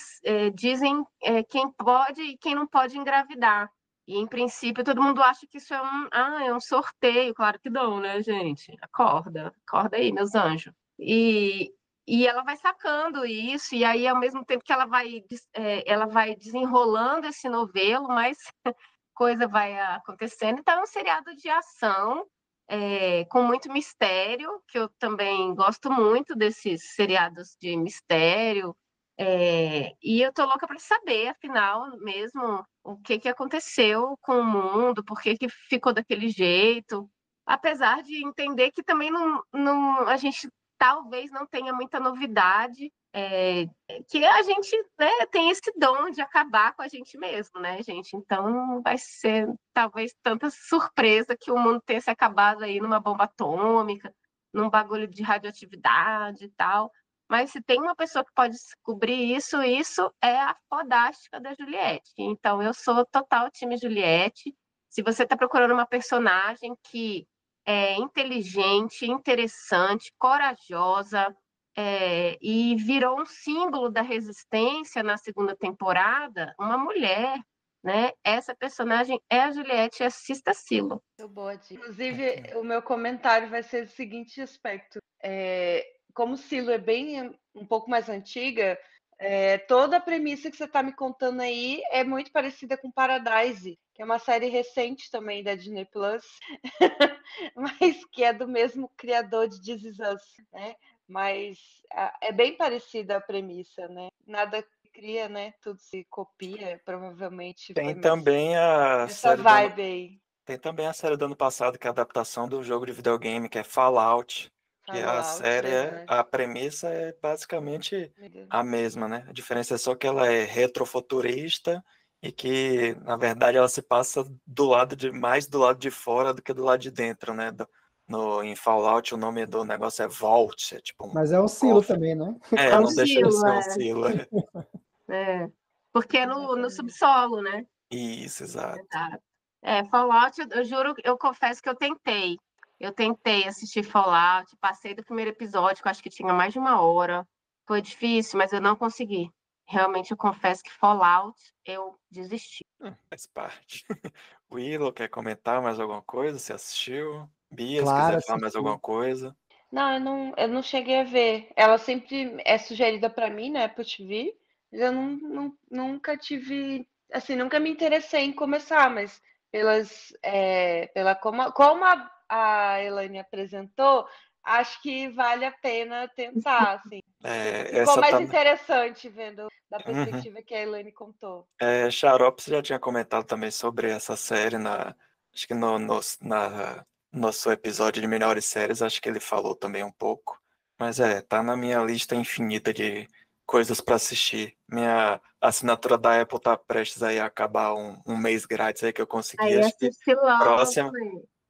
dizem quem pode e quem não pode engravidar. E, em princípio, todo mundo acha que isso é um sorteio. Claro que não, né, gente? Acorda aí, meus anjos. E ela vai sacando isso, e aí, ao mesmo tempo que ela vai desenrolando esse novelo, mais coisa vai acontecendo. Então, é um seriado de ação, com muito mistério, que eu também gosto muito desses seriados de mistério. E eu tô louca para saber, afinal, mesmo, o que aconteceu com o mundo, por que ficou daquele jeito. Apesar de entender que também a gente talvez não tenha muita novidade, que a gente, né, tem esse dom de acabar com a gente mesmo, né, gente? Então não vai ser talvez tanta surpresa que o mundo tenha se acabado aí numa bomba atômica, num bagulho de radioatividade e tal. Mas se tem uma pessoa que pode descobrir isso é a fodástica da Juliette. Então eu sou total time Juliette. Se você está procurando uma personagem que é inteligente, interessante, corajosa, e virou um símbolo da resistência na segunda temporada, uma mulher, né? Essa personagem é a Juliette, assista Silo. Muito boa dica. Inclusive, o meu comentário vai ser do seguinte aspecto. Como Silo é bem um pouco mais antiga, toda a premissa que você está me contando aí é muito parecida com Paradise, que é uma série recente também da Disney Plus, mas que é do mesmo criador de This Is Us, né? Mas é bem parecida a premissa, né? Nada cria, né? Tudo se copia, provavelmente Tem foi também a essa série do ano, vibe aí. tem também a série do ano passado, que é a adaptação do jogo de videogame, que é Fallout, que a Fallout, série, verdade. a premissa é basicamente Meu Deus. a mesma, né? A diferença é só que ela é retrofuturista e que, na verdade, ela se passa mais do lado de fora do que do lado de dentro, né? Em Fallout, o nome do negócio é Vault, é tipo um Mas é um silo cofre. também, né? É um Não deixa de silo, ser um silo. porque é no subsolo, né? Isso, exato. Exato. Fallout, eu juro, eu confesso que eu tentei. Eu tentei assistir Fallout, passei do primeiro episódio, que eu acho que tinha mais de 1 hora. Foi difícil, mas eu não consegui. Realmente, eu confesso que Fallout, eu desisti. Faz parte. Willow, quer comentar mais alguma coisa? Você assistiu? Bia, se Claro, quiser falar mais alguma assisti. coisa. Não, eu não cheguei a ver. Ela sempre é sugerida para mim, né, Apple TV, mas eu nunca tive, assim, nunca me interessei em começar, mas pela como a Elaine apresentou, acho que vale a pena tentar, assim. Ficou Essa mais tá. interessante vendo da Uhum. perspectiva que a Elaine contou. Xarope, você já tinha comentado também sobre essa série, acho que no seu episódio de melhores séries, acho que ele falou também um pouco. Mas tá na minha lista infinita de coisas para assistir. Minha assinatura da Apple tá prestes aí a acabar um mês grátis aí que eu consegui. Aí Acho que assisti logo. próxima.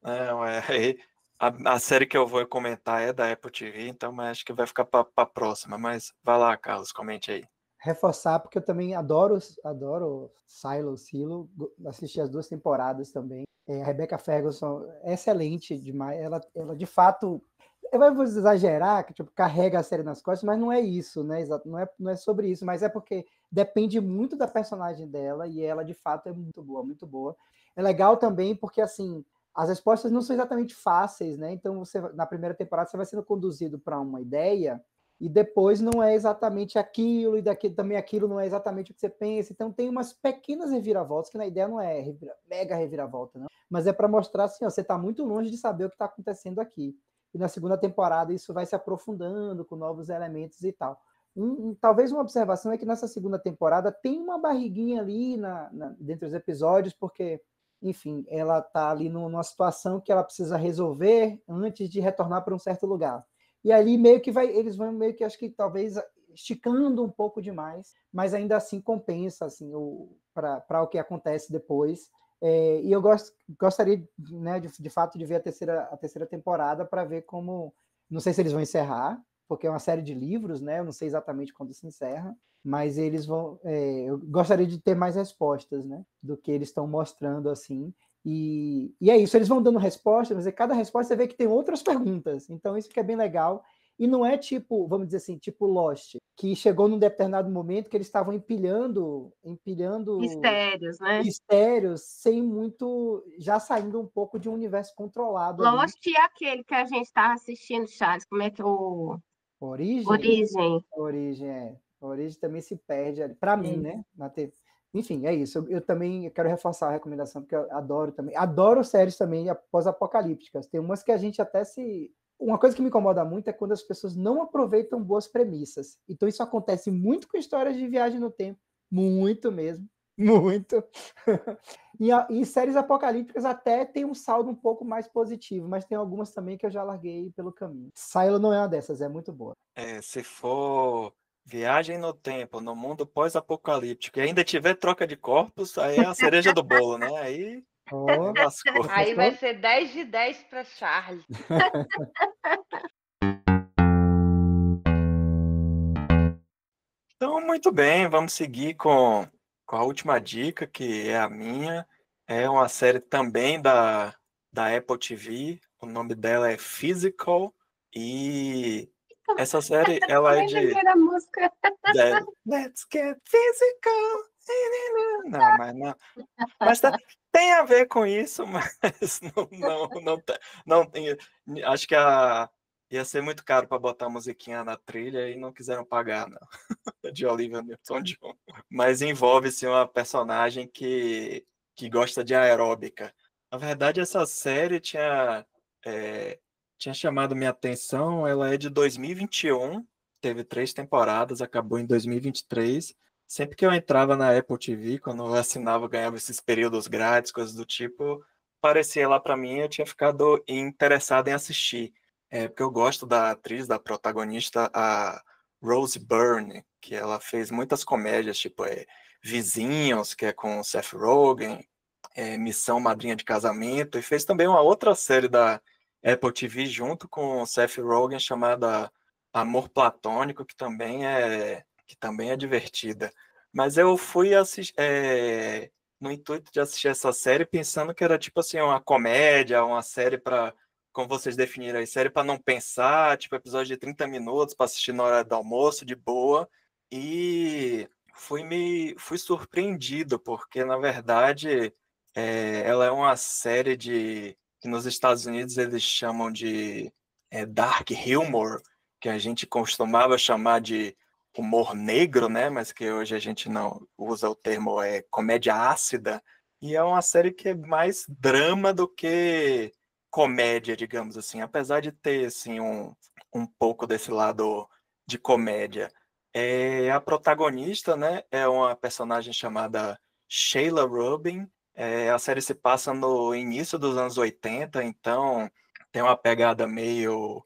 Não, a série que eu vou comentar é da Apple TV, então mas acho que vai ficar para a próxima. Mas vai lá, Carlos, comente aí. Reforçar, porque eu também adoro Silo, assisti as 2 temporadas também. A Rebecca Ferguson é excelente demais. Ela de fato, eu vou exagerar, que tipo, carrega a série nas costas, mas não é isso, né? Não é sobre isso, mas é porque depende muito da personagem dela e ela de fato é muito boa, muito boa. É legal também porque assim, as respostas não são exatamente fáceis, né? Então na primeira temporada você vai sendo conduzido para uma ideia e depois não é exatamente aquilo, e também aquilo não é exatamente o que você pensa. Então tem umas pequenas reviravoltas, que na ideia não é mega reviravolta, não. Mas é para mostrar assim, ó, você está muito longe de saber o que está acontecendo aqui. E na segunda temporada isso vai se aprofundando com novos elementos e tal. Talvez uma observação é que nessa segunda temporada tem uma barriguinha ali dentro dos episódios, porque, enfim, ela está ali numa situação que ela precisa resolver antes de retornar para um certo lugar. E ali meio que eles vão meio que, acho que talvez esticando um pouco demais, mas ainda assim compensa assim, para o que acontece depois. E eu gostaria, né, de fato, de ver a terceira temporada para ver como. Não sei se eles vão encerrar, porque é uma série de livros, né? Eu não sei exatamente quando se encerra, mas eles vão. Eu gostaria de ter mais respostas, né? Do que eles estão mostrando assim. E é isso, eles vão dando respostas, mas cada resposta você vê que tem outras perguntas. Então, isso que é bem legal. E não é tipo, vamos dizer assim, tipo Lost, que chegou num determinado momento que eles estavam empilhando Mistérios, né? mistérios sem muito, já saindo um pouco de um universo controlado ali. Lost é aquele que a gente estava assistindo, Charles. Como é que o Origem, Origem? a origem também se perde ali, para mim, né? Enfim, é isso. Eu também quero reforçar a recomendação, porque eu adoro também. Adoro séries também pós-apocalípticas. Tem umas que a gente até se. Uma coisa que me incomoda muito é quando as pessoas não aproveitam boas premissas. Então, isso acontece muito com histórias de viagem no tempo. Muito mesmo. Muito. E séries apocalípticas até tem um saldo um pouco mais positivo, mas tem algumas também que eu já larguei pelo caminho. Silo não é uma dessas, é muito boa. Se for viagem no tempo, no mundo pós-apocalíptico, e ainda tiver troca de corpos, aí é a cereja do bolo, né? Aí lascou. Aí vai ser 10 de 10 para Charlie. Então, muito bem, vamos seguir com a última dica, que é a minha. É uma série também da Apple TV. O nome dela é Physical. E essa série, ela é Nem lembrei da música. Let's get physical. Não, mas não. Mas tem a ver com isso, mas não tem. Acho que ia ser muito caro para botar a musiquinha na trilha e não quiseram pagar, não. De Olivia Newton-John. Mas envolve-se uma personagem que gosta de aeróbica. Na verdade, essa série tinha chamado minha atenção. Ela é de 2021, teve 3 temporadas, acabou em 2023. Sempre que eu entrava na Apple TV, quando eu assinava, eu ganhava esses períodos grátis, coisas do tipo, aparecia lá para mim, eu tinha ficado interessado em assistir. Porque eu gosto da atriz, da protagonista, a Rose Byrne, que ela fez muitas comédias, tipo Vizinhos, que é com o Seth Rogen, Missão Madrinha de Casamento, e fez também uma outra série da Apple TV junto com o Seth Rogen, chamada Amor Platônico, que também é divertida. Mas eu fui assistir, no intuito de assistir essa série pensando que era tipo assim, uma comédia, uma série para, como vocês definiram aí, série para não pensar, tipo episódio de 30 minutos para assistir na hora do almoço, de boa. E fui surpreendido, porque na verdade ela é uma série que nos Estados Unidos eles chamam de dark humor, que a gente costumava chamar de humor negro, né? Mas que hoje a gente não usa o termo comédia ácida. E é uma série que é mais drama do que comédia, digamos assim. Apesar de ter assim, um pouco desse lado de comédia. A protagonista, né, é uma personagem chamada Sheila Rubin. A série se passa no início dos anos 80, então tem uma pegada meio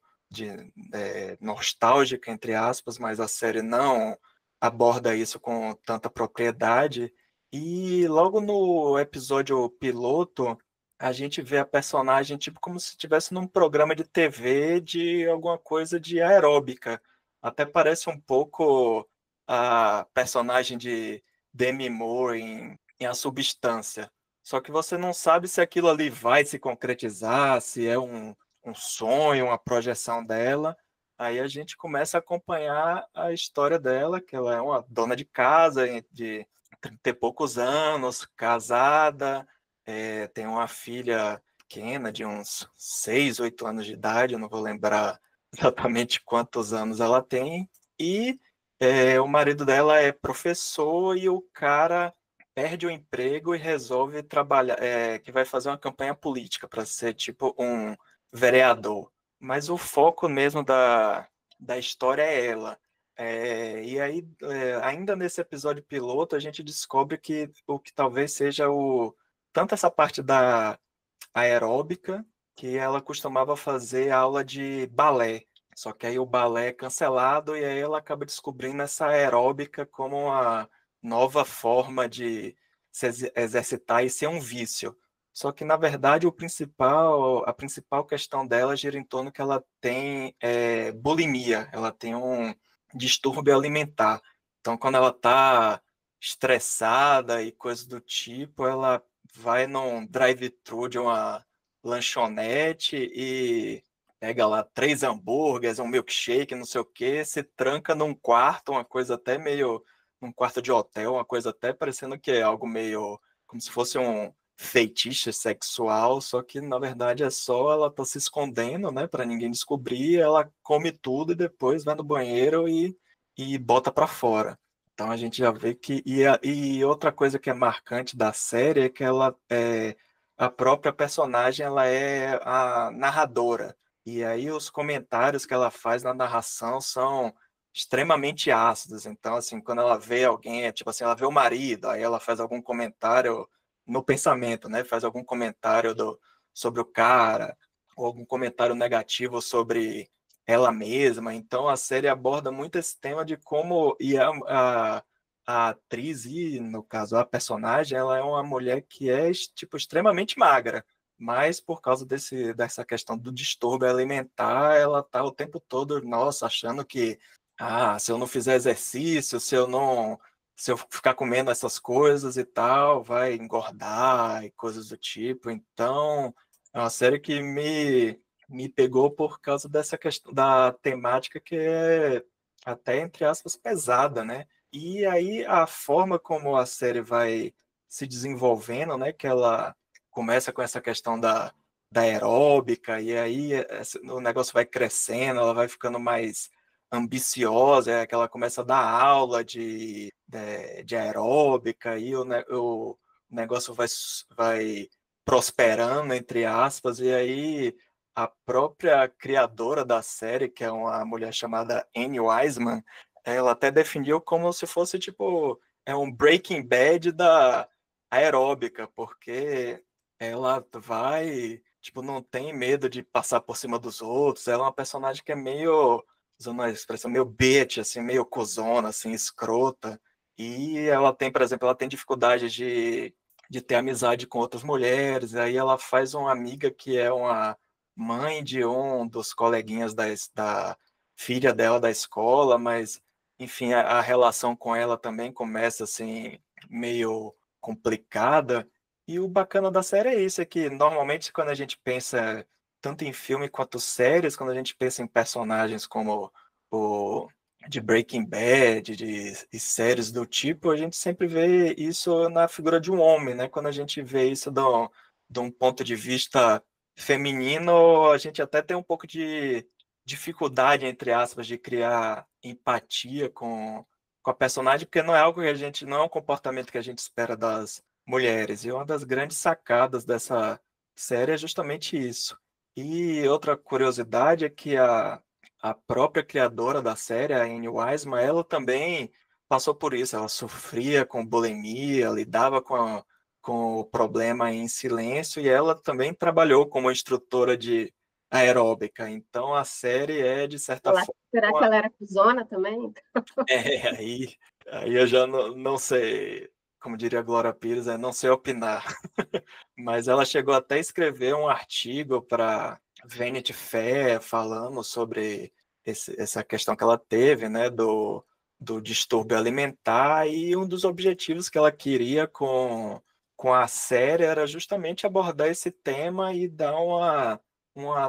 nostálgica, entre aspas, mas a série não aborda isso com tanta propriedade. E logo no episódio piloto, a gente vê a personagem tipo como se estivesse num programa de TV de alguma coisa de aeróbica. Até parece um pouco a personagem de Demi Moore em A Substância. Só que você não sabe se aquilo ali vai se concretizar, se é um sonho, uma projeção dela. Aí a gente começa a acompanhar a história dela, que ela é uma dona de casa de 30 e poucos anos, casada, tem uma filha pequena de uns 6, 8 anos de idade, eu não vou lembrar exatamente quantos anos ela tem, e o marido dela é professor e o cara perde o emprego e resolve trabalhar, que vai fazer uma campanha política para ser tipo um vereador. Mas o foco mesmo da história é ela. E aí, ainda nesse episódio piloto, a gente descobre que o que talvez seja tanto essa parte da aeróbica, que ela costumava fazer aula de balé. Só que aí o balé é cancelado e aí ela acaba descobrindo essa aeróbica como uma nova forma de se exercitar e ser um vício. Só que, na verdade, a principal questão dela gira em torno que ela tem bulimia, ela tem um distúrbio alimentar. Então, quando ela está estressada e coisas do tipo, ela vai num drive-thru de uma lanchonete e pega lá 3 hambúrgueres, um milkshake, não sei o quê, se tranca num quarto, uma coisa até meio, num quarto de hotel, uma coisa até parecendo que é algo meio, como se fosse um feitiço sexual, só que na verdade é só ela tá se escondendo, né, para ninguém descobrir, ela come tudo e depois vai no banheiro e bota para fora. Então a gente já vê que e outra coisa que é marcante da série é que ela é a própria personagem, ela é a narradora. E aí os comentários que ela faz na narração são extremamente ácidos. Então, assim, quando ela vê alguém, tipo assim, ela vê o marido, aí ela faz algum comentário no pensamento, né? Faz algum comentário sobre o cara, ou algum comentário negativo sobre ela mesma. Então, a série aborda muito esse tema de como a atriz e, no caso, a personagem, ela é uma mulher que é, tipo, extremamente magra, mas por causa dessa questão do distúrbio alimentar, ela tá o tempo todo, nossa, achando que, se eu não fizer exercício, se eu ficar comendo essas coisas e tal, vai engordar e coisas do tipo. Então, é uma série que me pegou por causa dessa questão da temática que é até, entre aspas, pesada, né? E aí a forma como a série vai se desenvolvendo, né? Que ela começa com essa questão da aeróbica, e aí o negócio vai crescendo, ela vai ficando mais ambiciosa, é que ela começa a dar aula de aeróbica, e o negócio vai prosperando, entre aspas, e aí a própria criadora da série, que é uma mulher chamada Anne Wiseman, ela até definiu como se fosse tipo um Breaking Bad da aeróbica, porque ela vai, tipo, não tem medo de passar por cima dos outros. Ela é uma personagem que é meio, usando uma expressão, meio bitch, assim, meio cuzona, assim, escrota. E ela tem, por exemplo, ela tem dificuldade de ter amizade com outras mulheres. Aí ela faz uma amiga que é uma mãe de um dos coleguinhas da filha dela da escola, mas enfim, a relação com ela também começa assim meio complicada. E o bacana da série é isso, é que normalmente quando a gente pensa tanto em filme quanto séries, quando a gente pensa em personagens como o de Breaking Bad, e séries do tipo, a gente sempre vê isso na figura de um homem, né? Quando a gente vê isso de um ponto de vista feminino, a gente até tem um pouco de dificuldade, entre aspas, de criar empatia com a personagem, porque não é algo que não é um comportamento que a gente espera das mulheres. E uma das grandes sacadas dessa série é justamente isso. E outra curiosidade é que a própria criadora da série, a Anne Wiseman, ela também passou por isso. Ela sofria com bulimia, lidava com o problema em silêncio, e ela também trabalhou como instrutora de aeróbica. Então a série é, de certa Será que forma. ela era cuzona também? Aí eu já não sei, como diria a Glória Pires, não sei opinar. Mas ela chegou até a escrever um artigo para Vanity Fair falando sobre essa questão que ela teve, né, do distúrbio alimentar, e um dos objetivos que ela queria com a série era justamente abordar esse tema e dar uma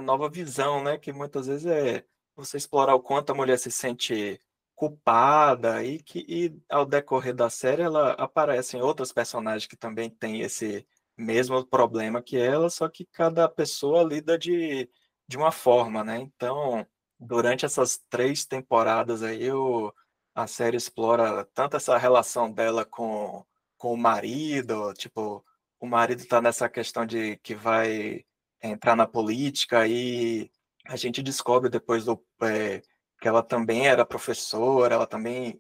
nova visão, né, que muitas vezes é você explorar o quanto a mulher se sente culpada, e ao decorrer da série ela aparecem outros personagens que também têm esse mesmo problema que ela, só que cada pessoa lida de uma forma, né? Então, durante essas 3 temporadas aí, a série explora tanto essa relação dela com o marido, tipo, o marido tá nessa questão de que vai entrar na política, e a gente descobre depois que ela também era professora,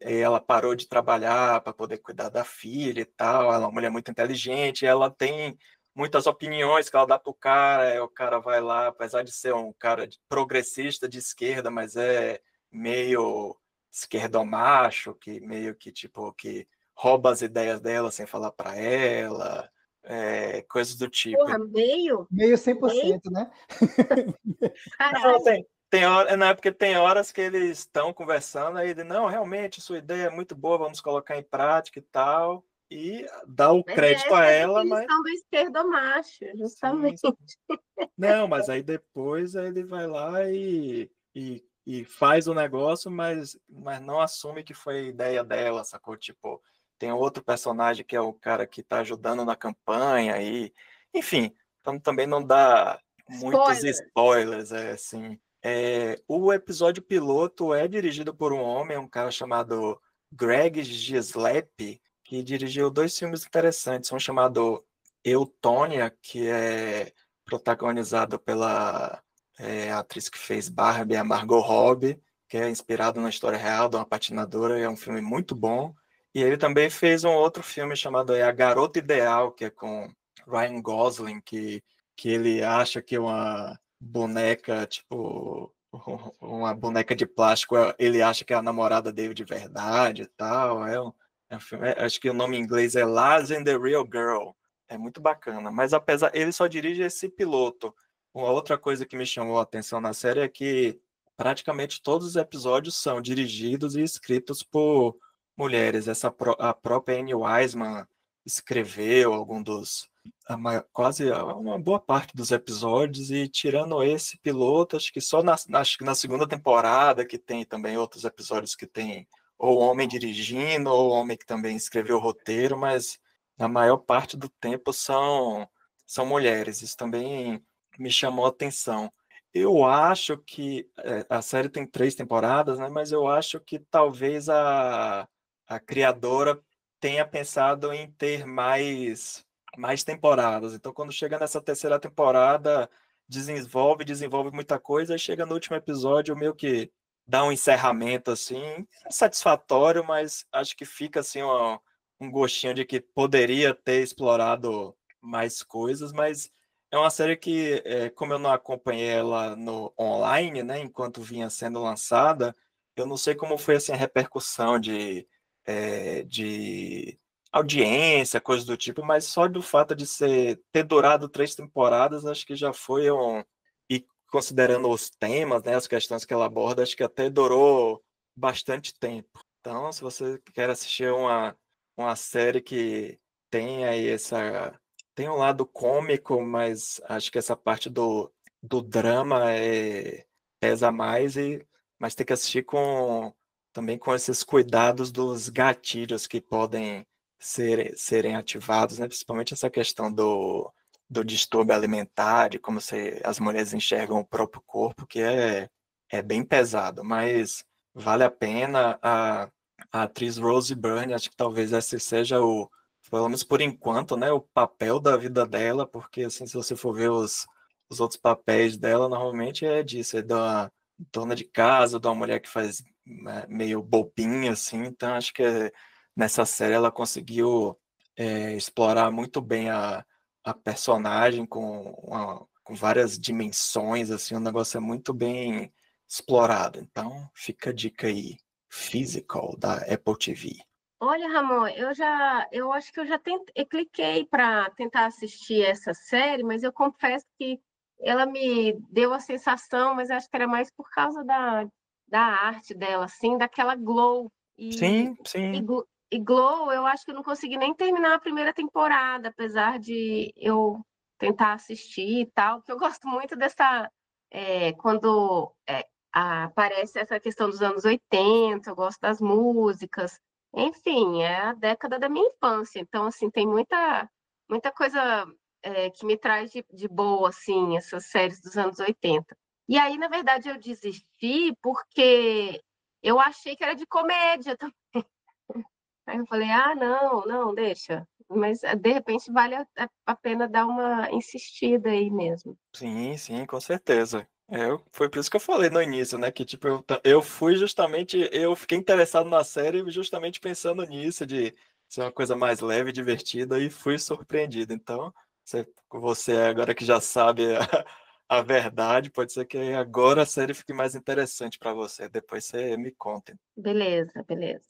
ela parou de trabalhar para poder cuidar da filha e tal. Ela é uma mulher muito inteligente, ela tem muitas opiniões que ela dá pro cara, o cara vai lá, apesar de ser um cara progressista de esquerda, mas é meio esquerdomacho, que meio que tipo que rouba as ideias dela sem falar para ela, coisas do tipo. Porra, meio? Meio Meio? 100%, né? Não, Caralho. tem hora, não é porque tem horas que eles estão conversando, aí ele, não, realmente, sua ideia é muito boa, vamos colocar em prática e tal. e dá o Mas crédito essa a é a ela, mas definição do esquerdomacho, sim, justamente. não, mas aí depois ele vai lá e faz o negócio, mas não assume que foi ideia dela, sacou? Tipo, tem outro personagem que é o cara que tá ajudando na campanha e, enfim, então também não dá muitos Spoiler. spoilers, assim. O episódio piloto é dirigido por um homem, um cara chamado Greg Gislep, que dirigiu 2 filmes interessantes, um chamado Eutônia, que é protagonizado pela atriz que fez Barbie, a Margot Robbie, que é inspirado na história real de uma patinadora, e é um filme muito bom. E ele também fez um outro filme chamado A Garota Ideal, que é com Ryan Gosling, que ele acha que uma boneca, tipo, uma boneca de plástico, ele acha que é a namorada dele de verdade e tal. É um filme, acho que o nome em inglês é Lars and the Real Girl. É muito bacana, mas apesar ele só dirige esse piloto. Uma outra coisa que me chamou a atenção na série é que praticamente todos os episódios são dirigidos e escritos por mulheres. A própria Anne Wiseman escreveu algum dos quase uma boa parte dos episódios, e tirando esse piloto, acho que só acho que na segunda temporada que tem também outros episódios que tem ou homem dirigindo ou homem que também escreveu o roteiro, mas na maior parte do tempo são mulheres. Isso também me chamou a atenção. Eu acho que a série tem 3 temporadas, né? Mas eu acho que talvez a criadora tenha pensado em ter mais temporadas. Então, quando chega nessa terceira temporada, desenvolve muita coisa, e chega no último episódio, meio que dá um encerramento assim, satisfatório, mas acho que fica assim um gostinho de que poderia ter explorado mais coisas, mas é uma série que, como eu não acompanhei ela no online, né, enquanto vinha sendo lançada, eu não sei como foi assim a repercussão de audiência, coisas do tipo, mas só do fato de ter durado 3 temporadas, acho que já foi e considerando os temas, né, as questões que ela aborda, acho que até durou bastante tempo. Então, se você quer assistir uma série que tem aí tem um lado cômico, mas acho que essa parte do drama pesa mais, mas tem que assistir também com esses cuidados dos gatilhos que podem serem ativados, né? Principalmente essa questão do distúrbio alimentar, de como as mulheres enxergam o próprio corpo, que é bem pesado, mas vale a pena. A atriz Rose Byrne, acho que talvez esse seja pelo menos por enquanto, né, o papel da vida dela, porque assim, se você for ver os outros papéis dela, normalmente é disso, é da dona de casa, de uma mulher que faz, né, meio bobinha, assim. Então acho que nessa série ela conseguiu explorar muito bem a personagem com várias dimensões, assim. O negócio é muito bem explorado. Então fica a dica aí, Physical, da Apple TV. Olha, Ramon, eu acho que eu cliquei para tentar assistir essa série, mas eu confesso que ela me deu a sensação, mas acho que era mais por causa da arte dela, assim, daquela glow. Sim, E, sim. e glow, eu acho que eu não consegui nem terminar a primeira temporada, apesar de eu tentar assistir e tal, porque eu gosto muito quando aparece essa questão dos anos 80, eu gosto das músicas. Enfim, é a década da minha infância. Então, assim, tem muita coisa que me traz de boa, assim, essas séries dos anos 80. E aí, na verdade, eu desisti porque eu achei que era de comédia também. Aí eu falei, ah, não, não, deixa. Mas, de repente, vale a pena dar uma insistida aí mesmo. Sim, sim, com certeza. Foi por isso que eu falei no início, né? Que tipo, eu fui justamente, eu fiquei interessado na série justamente pensando nisso, de ser uma coisa mais leve, divertida, e fui surpreendido. Então, você agora que já sabe a verdade, pode ser que agora a série fique mais interessante para você. Depois você me conta. Beleza, beleza.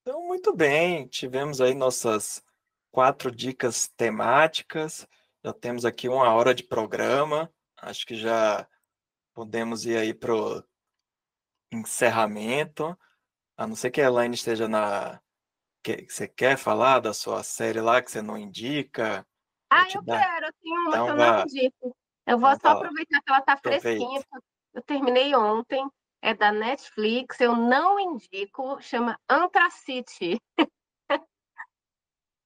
Então, muito bem, tivemos aí nossas 4 dicas temáticas, já temos aqui 1 hora de programa, acho que já podemos ir aí encerramento. A não ser que a Elaine esteja na. Que você quer falar da sua série lá que você não indica? Vou te Eu dar. quero, eu tenho uma que Então eu não vá. indico. Eu vou Então só vá lá. aproveitar que ela tá fresquinha, Aproveita. porque eu terminei ontem. É da Netflix, eu não indico, chama Antracite.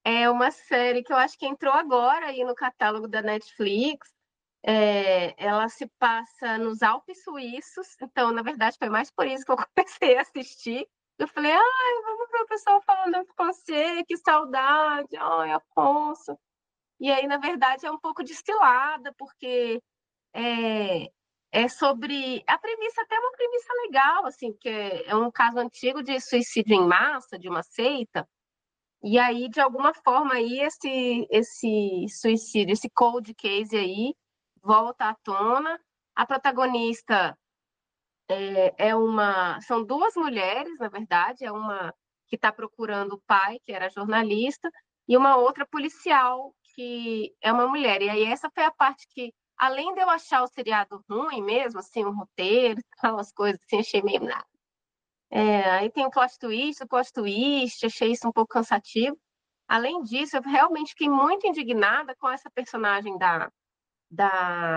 É uma série que eu acho que entrou agora aí no catálogo da Netflix. Ela se passa nos Alpes suíços, então, na verdade, foi mais por isso que eu comecei a assistir. Eu falei, ai, vamos ver o pessoal falando com você, que saudade, ai, Afonso. E aí, na verdade, é um pouco destilada, porque é, é sobre. A premissa até é uma premissa legal, assim, que é um caso antigo de suicídio em massa, de uma seita. E aí, de alguma forma, aí esse suicídio, esse cold case aí, volta à tona. A protagonista são duas mulheres, na verdade, é uma que está procurando o pai, que era jornalista, e uma outra policial, que é uma mulher. E aí essa foi a parte que, além de eu achar o seriado ruim mesmo, assim, o roteiro, aquelas coisas assim, achei meio nada. Aí tem o plot twist, achei isso um pouco cansativo. Além disso, eu realmente fiquei muito indignada com essa personagem da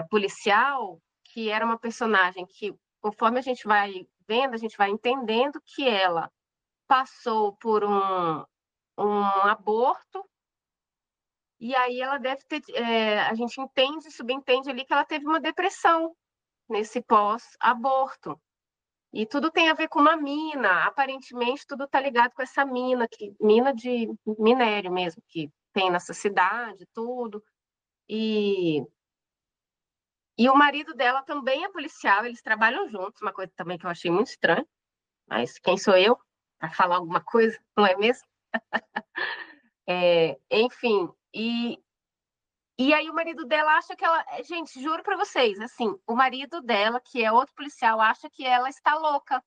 policial, que era uma personagem que, conforme a gente vai vendo, a gente vai entendendo que ela passou por um aborto, e aí ela deve ter. A gente entende, subentende ali que ela teve uma depressão nesse pós-aborto. E tudo tem a ver com uma mina. Aparentemente, tudo está ligado com essa mina, mina de minério mesmo, que tem nessa cidade, tudo. E E o marido dela também é policial, eles trabalham juntos, uma coisa também que eu achei muito estranha, mas quem sou eu para falar alguma coisa, não é mesmo? Enfim, e aí o marido dela acha que ela. Gente, juro para vocês, assim, o marido dela, que é outro policial, acha que ela está louca,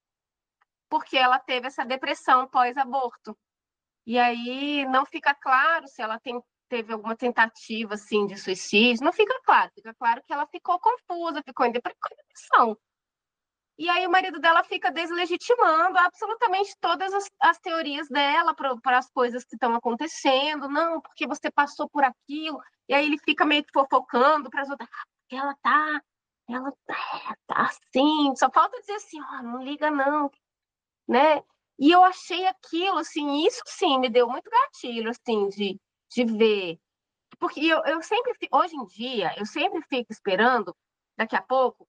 porque ela teve essa depressão pós-aborto. E aí não fica claro se ela teve alguma tentativa assim de suicídio, não fica claro que ela ficou confusa, ficou em depressão. E aí o marido dela fica deslegitimando absolutamente todas as teorias dela para as coisas que estão acontecendo. Não, porque você passou por aquilo. E aí ele fica meio que fofocando para as outras. Porque ela tá assim. Só falta dizer assim, não liga não, né? E eu achei aquilo, assim, isso sim me deu muito gatilho, assim, de ver. Porque eu sempre, hoje em dia, eu sempre fico esperando, daqui a pouco,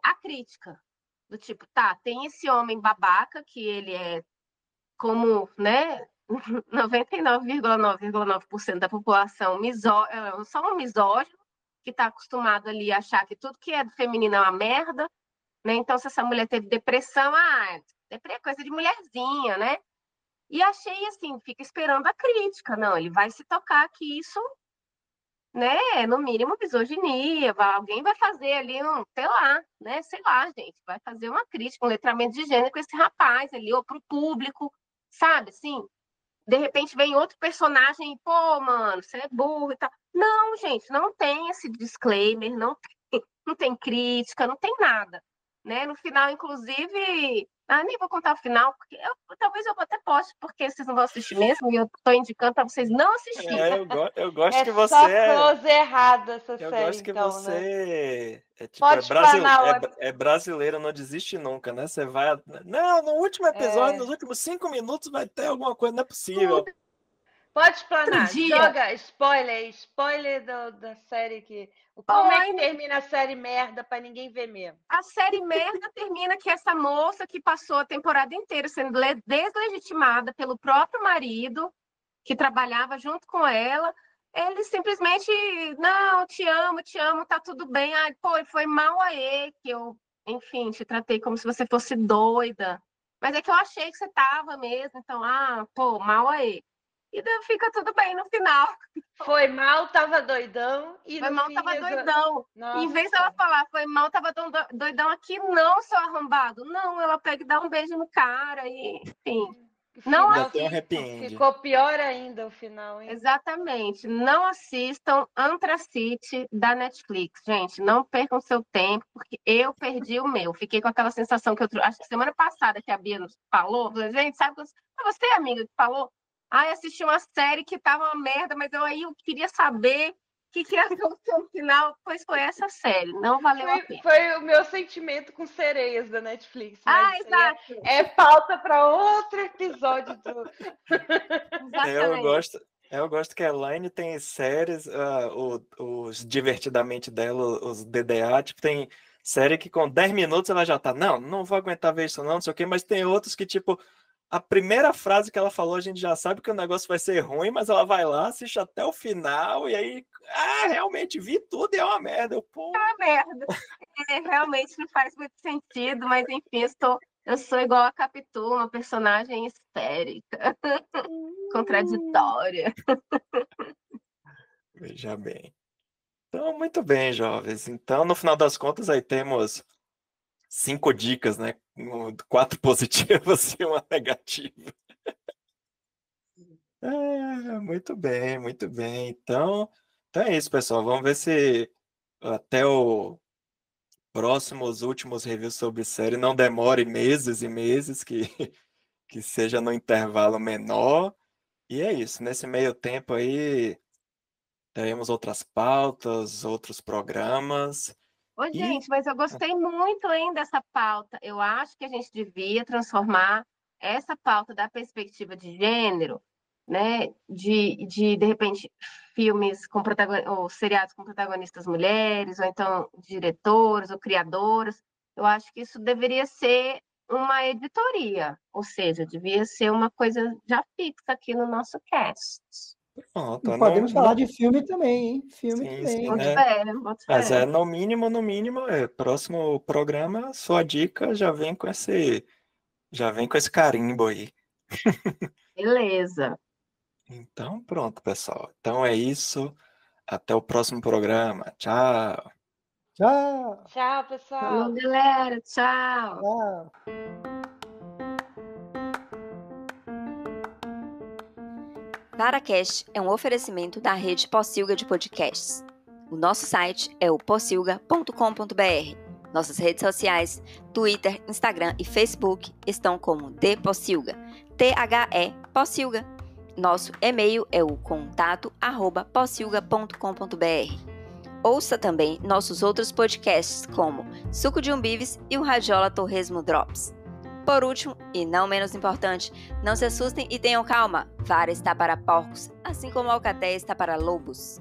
a crítica. Do tipo, tá, tem esse homem babaca, que ele é como, né, 99,9% da população só um misógino, que está acostumado ali a achar que tudo que é do feminino é uma merda, né? Então, se essa mulher teve depressão, depressão é coisa de mulherzinha, né? E achei assim, fica esperando a crítica. Não, ele vai se tocar que isso, né, no mínimo misoginia, alguém vai fazer ali sei lá, né, sei lá, gente, vai fazer uma crítica, um letramento de gênero com esse rapaz ali, ou pro público, sabe, assim, de repente vem outro personagem e, pô, mano, você é burro e tal. Não, gente, não tem esse disclaimer, não tem crítica, não tem nada, né, no final, inclusive, nem vou contar o final, porque talvez eu até poste, porque vocês não vão assistir mesmo, e eu tô indicando para vocês não assistirem. Eu gosto É que só você. close errado essa Eu série, gosto que então, né? você Pode explanar. é brasileiro, não desiste nunca, né? Você vai. Não, no último episódio, nos últimos 5 minutos vai ter alguma coisa, não é possível. Pode Outro explanar. dia, Joga spoiler da série que. Como é que termina a série merda pra ninguém ver mesmo? a série merda termina que essa moça que passou a temporada inteira sendo deslegitimada pelo próprio marido, que trabalhava junto com ela, ele simplesmente, não, te amo, tá tudo bem. Ai, pô, foi mal aí que eu, enfim, te tratei como se você fosse doida. Mas é que eu achei que você tava mesmo, então, pô, mal aí. E daí fica tudo bem no final. Foi mal, tava doidão e Foi no mal, fim tava doidão. Em vez Nossa. dela falar, foi mal, tava doidão aqui, não, seu arrombado. Não, ela pega e dá um beijo no cara, e enfim. Não Ainda tem um happy end. Ficou pior ainda o final, hein? Exatamente. Não assistam Antracite da Netflix, gente. Não percam seu tempo, porque eu perdi o meu. Fiquei com aquela sensação que acho que semana passada que a Bia nos falou. Falei, gente, sabe você, amiga, que falou? Eu assisti uma série que tava uma merda, mas eu queria saber o que ia acontecer no final. Pois foi essa série. Não valeu a pena. Foi o meu sentimento com Sereias da Netflix. Mas exato. É pauta para outro episódio do. Exatamente. Eu gosto que a Elaine tem séries, os Divertidamente dela, os DDA, tipo, tem série que com 10 minutos ela já tá, não vou aguentar ver isso não sei o quê, mas tem outros que, tipo, a primeira frase que ela falou, a gente já sabe que o negócio vai ser ruim, mas ela vai lá, assiste até o final, e aí, realmente, vi tudo e é uma merda. É uma merda. Realmente não faz muito sentido, mas enfim, eu sou igual a Capitu, uma personagem histérica, contraditória. Veja bem. Então, muito bem, jovens. Então, no final das contas, aí temos 5 dicas, né? 4 positivas e uma negativa. Muito bem, muito bem. Então é isso, pessoal. Vamos ver se até o próximos últimos reviews sobre série não demore meses e meses, que seja no intervalo menor. E é isso. Nesse meio tempo aí, teremos outras pautas, outros programas. Ô, gente, mas eu gostei muito, hein, dessa pauta. Eu acho que a gente devia transformar essa pauta da perspectiva de gênero, né, de repente, filmes com ou seriados com protagonistas mulheres, ou então diretores ou criadoras. Eu acho que isso deveria ser uma editoria, ou seja, devia ser uma coisa já fixa aqui no nosso cast. Pronto, E podemos falar de filme também, hein? Filme sim, também. sim, Muito né? muito Mas fé. no mínimo, próximo programa, sua dica já vem com esse carimbo aí. Beleza. Então, pronto, pessoal. Então é isso. Até o próximo programa. Tchau. Tchau! Tchau, pessoal! Falou, galera. Tchau! Tchau! VaraCast é um oferecimento da rede Pocilga de podcasts. O nosso site é o pocilga.com.br. Nossas redes sociais, Twitter, Instagram e Facebook estão como ThePocilga, THE Pocilga. Nosso e-mail é o contato@pocilga.com.br. Ouça também nossos outros podcasts como Suco de Umbives e o Radiola Torresmo Drops. Por último, e não menos importante, não se assustem e tenham calma. Vara está para porcos, assim como a alcateia está para lobos.